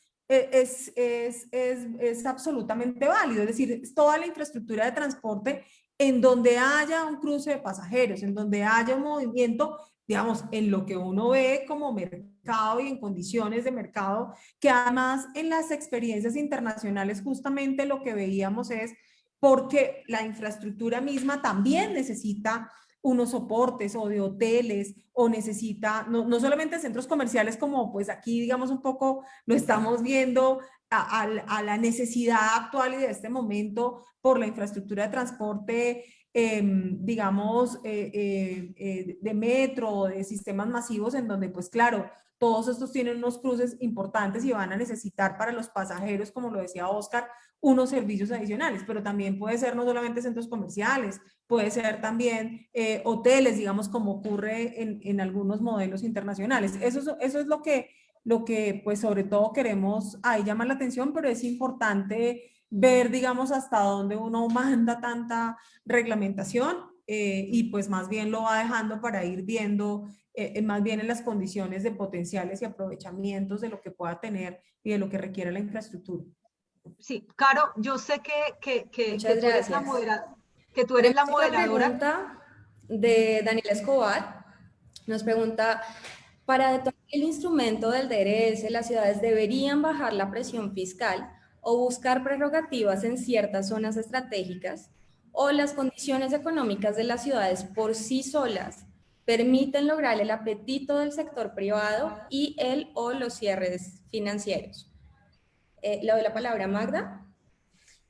absolutamente válido, es decir, es toda la infraestructura de transporte en donde haya un cruce de pasajeros, en donde haya un movimiento, digamos, en lo que uno ve como mercado y en condiciones de mercado, que además en las experiencias internacionales justamente lo que veíamos es porque la infraestructura misma también necesita unos soportes o de hoteles o necesita, no solamente centros comerciales como pues aquí digamos un poco lo estamos viendo a la necesidad actual y de este momento por la infraestructura de transporte, digamos, de metro o de sistemas masivos en donde pues claro, todos estos tienen unos cruces importantes y van a necesitar para los pasajeros, como lo decía Oscar, unos servicios adicionales, pero también puede ser no solamente centros comerciales, puede ser también hoteles, digamos, como ocurre en algunos modelos internacionales. Eso es lo que, pues, sobre todo queremos ahí llamar la atención, pero es importante ver, digamos, hasta dónde uno manda tanta reglamentación y pues más bien lo va dejando para ir viendo más bien en las condiciones de potenciales y aprovechamientos de lo que pueda tener y de lo que requiere la infraestructura. Sí, Caro, yo sé que Muchas tú eres gracias. que tú eres la Tenemos una moderadora. pregunta de Daniel Escobar. Nos pregunta, para detonar el instrumento del DRS, ¿las ciudades deberían bajar la presión fiscal o buscar prerrogativas en ciertas zonas estratégicas? o las condiciones económicas de las ciudades por sí solas permiten lograr el apetito del sector privado y el o los cierres financieros. Le doy la palabra a Magda.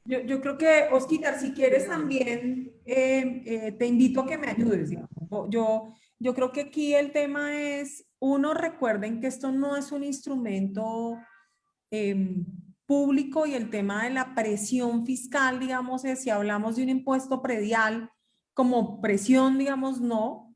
Yo creo que, Osquitar, si quieres también, te invito a que me ayudes. Digamos. Yo creo que aquí el tema es, uno, recuerden que esto no es un instrumento público y el tema de la presión fiscal, digamos, es, si hablamos de un impuesto predial como presión, digamos, no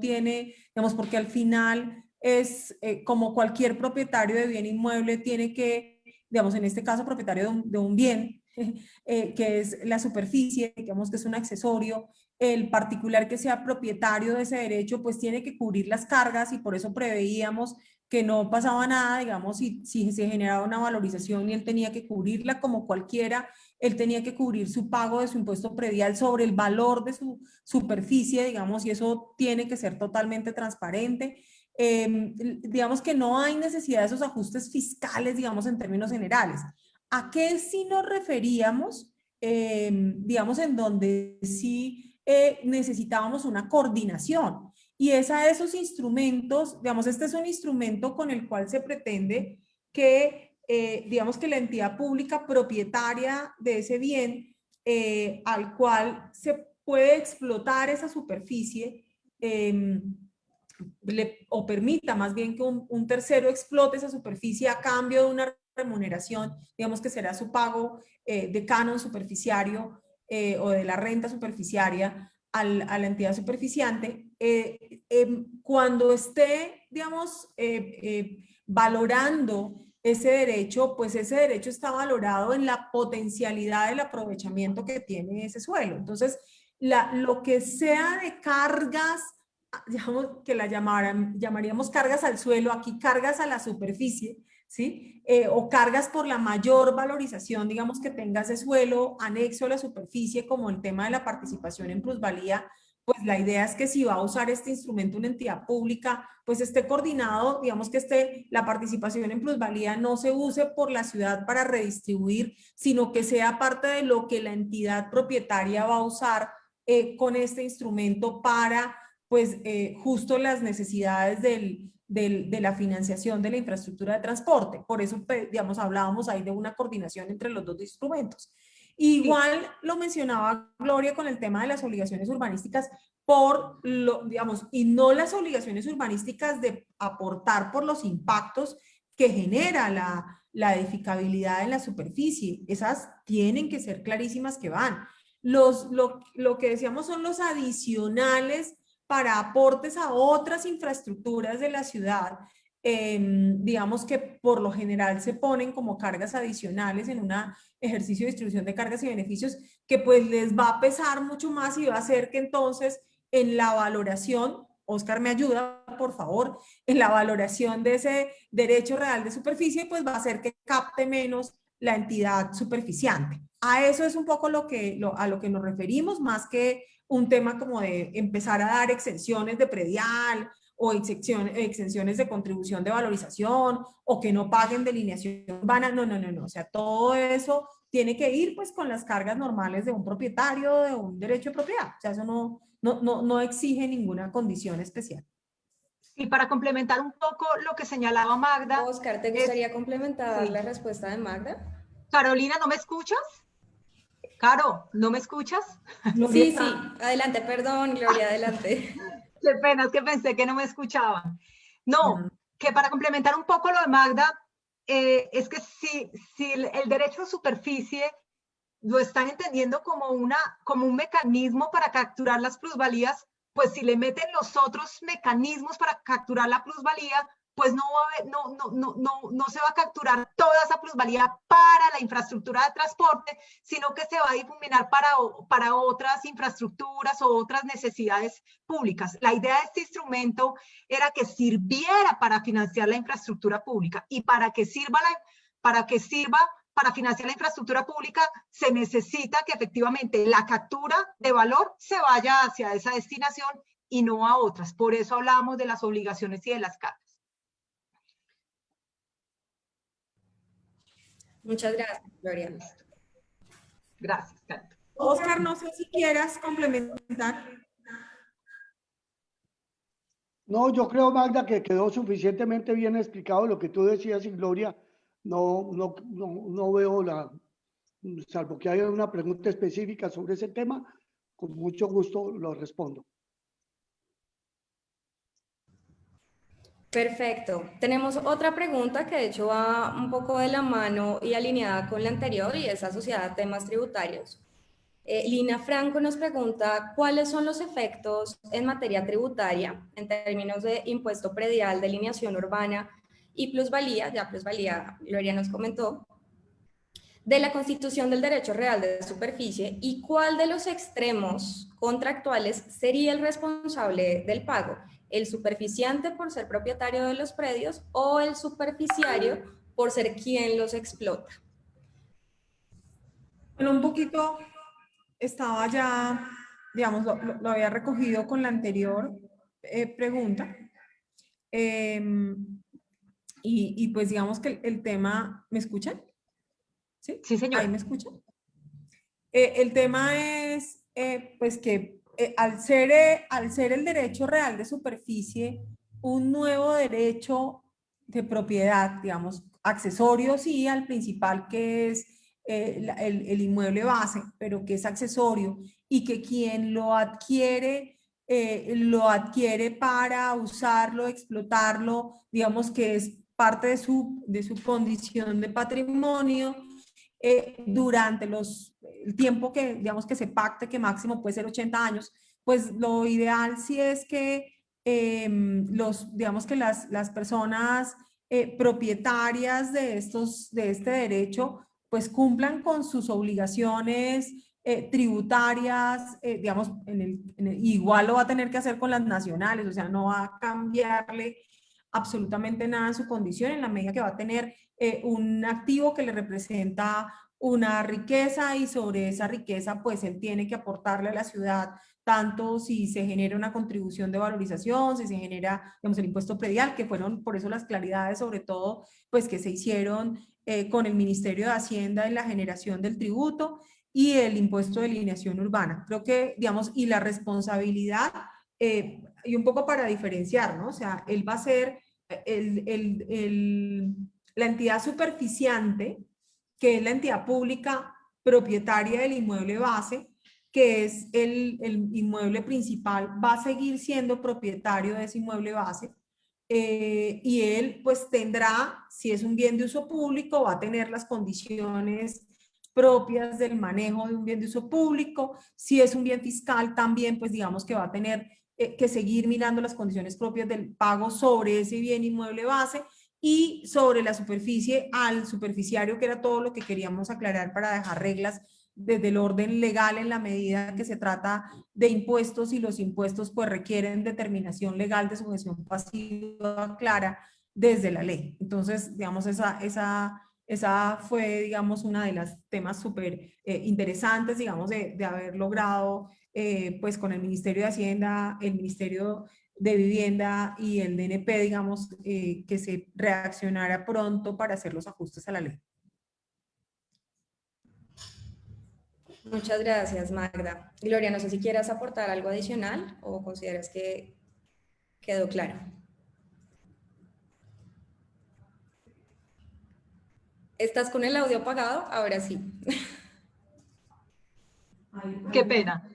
tiene, digamos, porque al final es como cualquier propietario de bien inmueble tiene que, digamos, en este caso propietario de un bien, que es la superficie, digamos que es un accesorio, el particular que sea propietario de ese derecho, pues tiene que cubrir las cargas y por eso preveíamos que no pasaba nada, digamos, si se generaba una valorización y él tenía que cubrirla como cualquiera, él tenía que cubrir su pago de su impuesto predial sobre el valor de su superficie, digamos, y eso tiene que ser totalmente transparente. Digamos que no hay necesidad de esos ajustes fiscales, digamos, en términos generales. ¿A qué sí nos referíamos? Digamos, en donde sí necesitábamos una coordinación. Y es a esos instrumentos, digamos, este es un instrumento con el cual se pretende que, digamos, que la entidad pública propietaria de ese bien, al cual se puede explotar esa superficie, o permita más bien que un tercero explote esa superficie a cambio de una remuneración, digamos que será su pago de canon superficiario o de la renta superficiaria a la entidad superficiante, cuando esté, digamos, valorando ese derecho, pues ese derecho está valorado en la potencialidad del aprovechamiento que tiene ese suelo. Entonces, lo que sea de cargas, digamos que la llamaríamos cargas al suelo, aquí cargas a la superficie, ¿sí? O cargas por la mayor valorización, digamos, que tenga ese suelo anexo a la superficie, como el tema de la participación en plusvalía, pues la idea es que si va a usar este instrumento una entidad pública, pues esté coordinado, digamos que la participación en plusvalía no se use por la ciudad para redistribuir, sino que sea parte de lo que la entidad propietaria va a usar con este instrumento para, pues, justo las necesidades de la financiación de la infraestructura de transporte. Por eso, digamos, hablábamos ahí de una coordinación entre los dos instrumentos. Igual lo mencionaba Gloria con el tema de las obligaciones urbanísticas digamos, y no las obligaciones urbanísticas de aportar por los impactos que genera la edificabilidad en la superficie. Esas tienen que ser clarísimas que van. Lo que decíamos son los adicionales para aportes a otras infraestructuras de la ciudad, digamos que por lo general se ponen como cargas adicionales en un ejercicio de distribución de cargas y beneficios que pues les va a pesar mucho más y va a hacer que entonces en la valoración, Oscar me ayuda por favor, en la valoración de ese derecho real de superficie pues va a hacer que capte menos la entidad superficiante. A eso es un poco a lo que nos referimos, más que un tema como de empezar a dar exenciones de predial o exenciones de contribución de valorización o que no paguen delineación urbana. No. O sea, todo eso tiene que ir pues con las cargas normales de un propietario, de un derecho de propiedad. O sea, eso no exige ninguna condición especial. Y para complementar un poco lo que señalaba Magda. Oscar, ¿te gustaría complementar la respuesta de Magda? Carolina, ¿no me escuchas? Caro, ¿no me escuchas? Sí, adelante, perdón, Gloria, adelante. Qué pena, es que pensé que no me escuchaban. No, que para complementar un poco lo de Magda, es que si el derecho a superficie lo están entendiendo como un mecanismo para capturar las plusvalías, pues si le meten los otros mecanismos para capturar la plusvalía, pues no se va a capturar toda esa plusvalía para la infraestructura de transporte, sino que se va a difuminar para otras infraestructuras o otras necesidades públicas. La idea de este instrumento era que sirviera para financiar la infraestructura pública, y para que sirva para financiar la infraestructura pública, se necesita que efectivamente la captura de valor se vaya hacia esa destinación y no a otras. Por eso hablábamos de las obligaciones y de las cargas. Muchas gracias, Gloria. Gracias, Carlos. Oscar, no sé si quieras complementar. No, yo creo, Magda, que quedó suficientemente bien explicado lo que tú decías, y Gloria, no veo salvo que haya una pregunta específica sobre ese tema, con mucho gusto lo respondo. Perfecto. Tenemos otra pregunta que de hecho va un poco de la mano y alineada con la anterior y es asociada a temas tributarios. Lina Franco nos pregunta cuáles son los efectos en materia tributaria en términos de impuesto predial, delineación urbana y plusvalía, ya plusvalía Gloria nos comentó, de la constitución del derecho real de superficie y cuál de los extremos contractuales sería el responsable del pago, el superficiante por ser propietario de los predios o el superficiario por ser quien los explota. Bueno, un poquito estaba ya, digamos, lo había recogido con la anterior pregunta. Y pues digamos que el tema, ¿me escuchan? ¿Sí? Sí, señora. ¿Ahí me escuchan? El tema es, pues que al ser el derecho real de superficie, un nuevo derecho de propiedad, digamos, accesorio sí al principal que es el inmueble base, pero que es accesorio y que quien lo adquiere para usarlo, explotarlo, digamos que es parte de su condición de patrimonio durante el tiempo que, digamos, que se pacte, que máximo puede ser 80 años, pues lo ideal sí es que digamos que las personas propietarias de este derecho, pues cumplan con sus obligaciones tributarias, digamos, igual lo va a tener que hacer con las nacionales, o sea, no va a cambiarle absolutamente nada en su condición en la medida que va a tener un activo que le representa una riqueza y sobre esa riqueza pues él tiene que aportarle a la ciudad tanto si se genera una contribución de valorización, si se genera, digamos, el impuesto predial, que fueron por eso las claridades sobre todo pues que se hicieron con el Ministerio de Hacienda en la generación del tributo y el impuesto de alineación urbana. Creo que, digamos, y la responsabilidad, y un poco para diferenciar, ¿no? O sea, él va a ser la entidad superficiante, que es la entidad pública propietaria del inmueble base, que es el inmueble principal, va a seguir siendo propietario de ese inmueble base. Y él pues tendrá, si es un bien de uso público, va a tener las condiciones propias del manejo de un bien de uso público. Si es un bien fiscal también, pues digamos que va a tener que seguir mirando las condiciones propias del pago sobre ese bien inmueble base y sobre la superficie al superficiario, que era todo lo que queríamos aclarar para dejar reglas desde el orden legal en la medida que se trata de impuestos y los impuestos pues requieren determinación legal de sujeción pasiva clara desde la ley. Entonces, digamos, esa fue, digamos, una de las temas súper interesantes, digamos, de haber logrado, pues, con el Ministerio de Hacienda, el Ministerio de Vivienda y el DNP, digamos, que se reaccionara pronto para hacer los ajustes a la ley. Muchas gracias, Magda. Gloria, no sé si quieras aportar algo adicional o consideras que quedó claro. ¿Estás con el audio apagado? Ahora sí. Qué pena.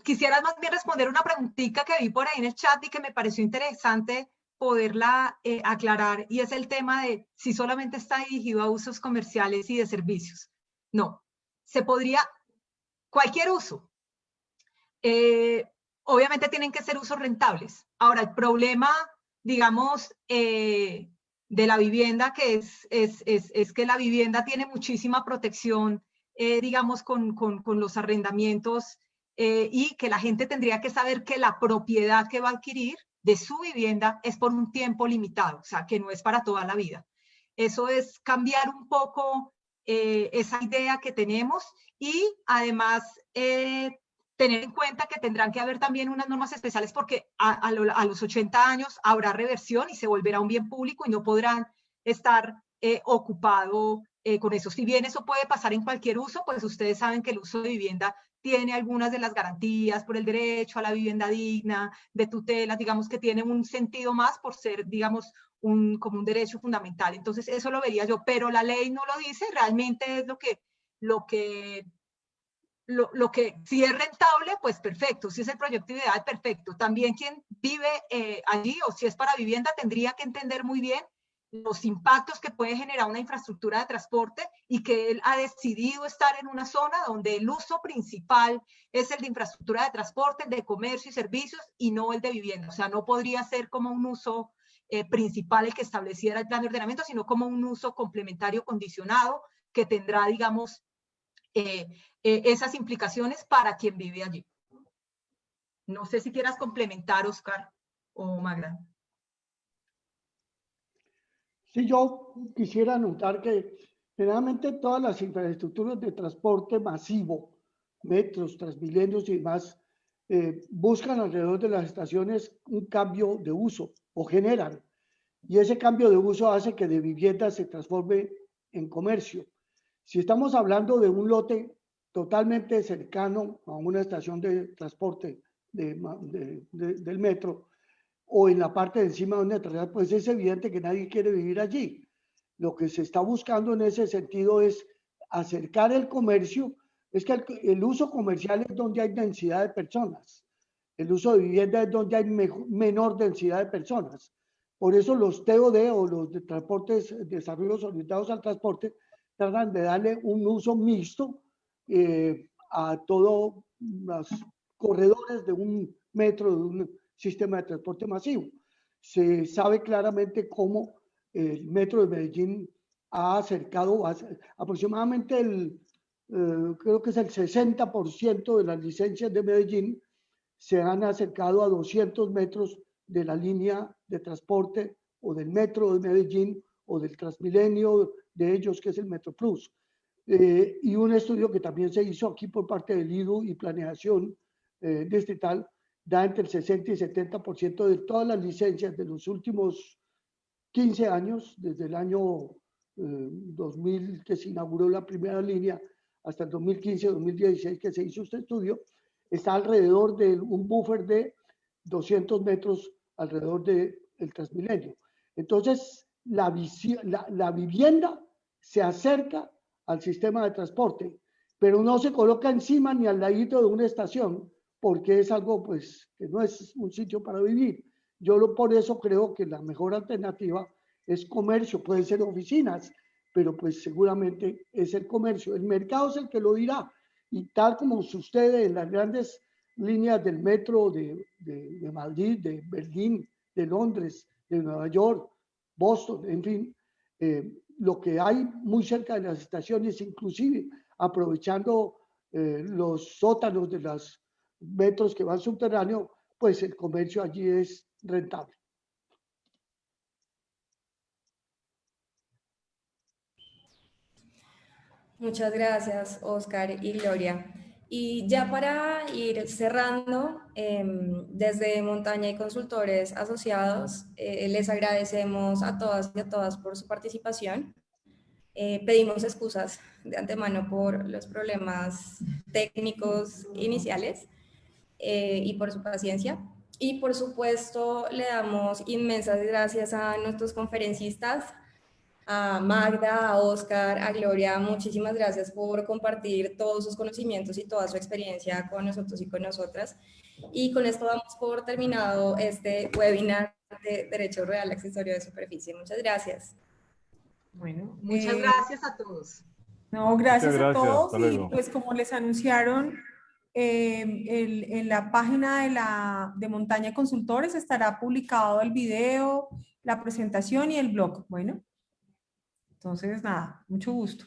Quisiera más bien responder una preguntita que vi por ahí en el chat y que me pareció interesante poderla aclarar, y es el tema de si solamente está dirigido a usos comerciales y de servicios. No, se podría, cualquier uso. Obviamente tienen que ser usos rentables. Ahora, el problema, digamos, de la vivienda, que es que la vivienda tiene muchísima protección, digamos, con los arrendamientos, y que la gente tendría que saber que la propiedad que va a adquirir de su vivienda es por un tiempo limitado, o sea, que no es para toda la vida. Eso es cambiar un poco esa idea que tenemos y además tener en cuenta que tendrán que haber también unas normas especiales porque a los 80 años habrá reversión y se volverá un bien público y no podrán estar ocupado con eso. Si bien eso puede pasar en cualquier uso, pues ustedes saben que el uso de vivienda tiene algunas de las garantías por el derecho a la vivienda digna, de tutelas, digamos que tiene un sentido más por ser, digamos, como un derecho fundamental. Entonces, eso lo vería yo, pero la ley no lo dice, realmente es lo que si es rentable, pues perfecto, si es el proyecto ideal, perfecto. También quien vive allí o si es para vivienda tendría que entender muy bien los impactos que puede generar una infraestructura de transporte y que él ha decidido estar en una zona donde el uso principal es el de infraestructura de transporte, el de comercio y servicios y no el de vivienda. O sea, no podría ser como un uso principal el que estableciera el plan de ordenamiento, sino como un uso complementario condicionado que tendrá, digamos, esas implicaciones para quien vive allí. No sé si quieras complementar, Oscar o Magda. Sí, yo quisiera anotar que generalmente todas las infraestructuras de transporte masivo, metros, transmilenios y demás, buscan alrededor de las estaciones un cambio de uso o generan. Y ese cambio de uso hace que de vivienda se transforme en comercio. Si estamos hablando de un lote totalmente cercano a una estación de transporte del metro, o en la parte de encima de una terminal, pues es evidente que nadie quiere vivir allí. Lo que se está buscando en ese sentido es acercar el comercio. Es que el uso comercial es donde hay densidad de personas. El uso de vivienda es donde hay menor densidad de personas. Por eso los TOD o los de transportes, desarrollos orientados al transporte, tratan de darle un uso mixto a todos los corredores de un metro, de un sistema de transporte masivo. Se sabe claramente cómo el metro de Medellín ha acercado aproximadamente creo que es el 60% de las licencias de Medellín se han acercado a 200 metros de la línea de transporte o del metro de Medellín o del Transmilenio de ellos, que es el Metro Plus. Y un estudio que también se hizo aquí por parte del IDU y Planeación Distrital da entre el 60 y 70% de todas las licencias de los últimos 15 años, desde el año 2000 que se inauguró la primera línea hasta el 2015-2016 que se hizo este estudio, está alrededor de un buffer de 200 metros alrededor del Transmilenio. Entonces, la vivienda se acerca al sistema de transporte, pero no se coloca encima ni al ladito de una estación, porque es algo pues que no es un sitio para vivir. Por eso creo que la mejor alternativa es comercio, pueden ser oficinas, pero pues seguramente es el comercio. El mercado es el que lo dirá. Y tal como sucede en las grandes líneas del metro de Madrid, de Berlín, de Londres, de Nueva York, Boston, en fin, lo que hay muy cerca de las estaciones, inclusive aprovechando los sótanos de los metros que van subterráneos, pues el comercio allí es rentable. Muchas gracias, Oscar y Gloria. Y ya para ir cerrando, desde Montaña y Consultores Asociados, les agradecemos a todas y a todas por su participación. Pedimos excusas de antemano por los problemas técnicos iniciales y por su paciencia. Y por supuesto, le damos inmensas gracias a nuestros conferencistas, a Magda, a Oscar, a Gloria. Muchísimas gracias por compartir todos sus conocimientos y toda su experiencia con nosotros y con nosotras. Y con esto damos por terminado este webinar de Derecho Real Accesorio de Superficie. Muchas gracias. Bueno, Muchas gracias a todos. No, gracias a todos. Hasta luego. Y pues como les anunciaron, en la página de Montaña Consultores estará publicado el video, la presentación y el blog. Bueno, entonces nada, mucho gusto.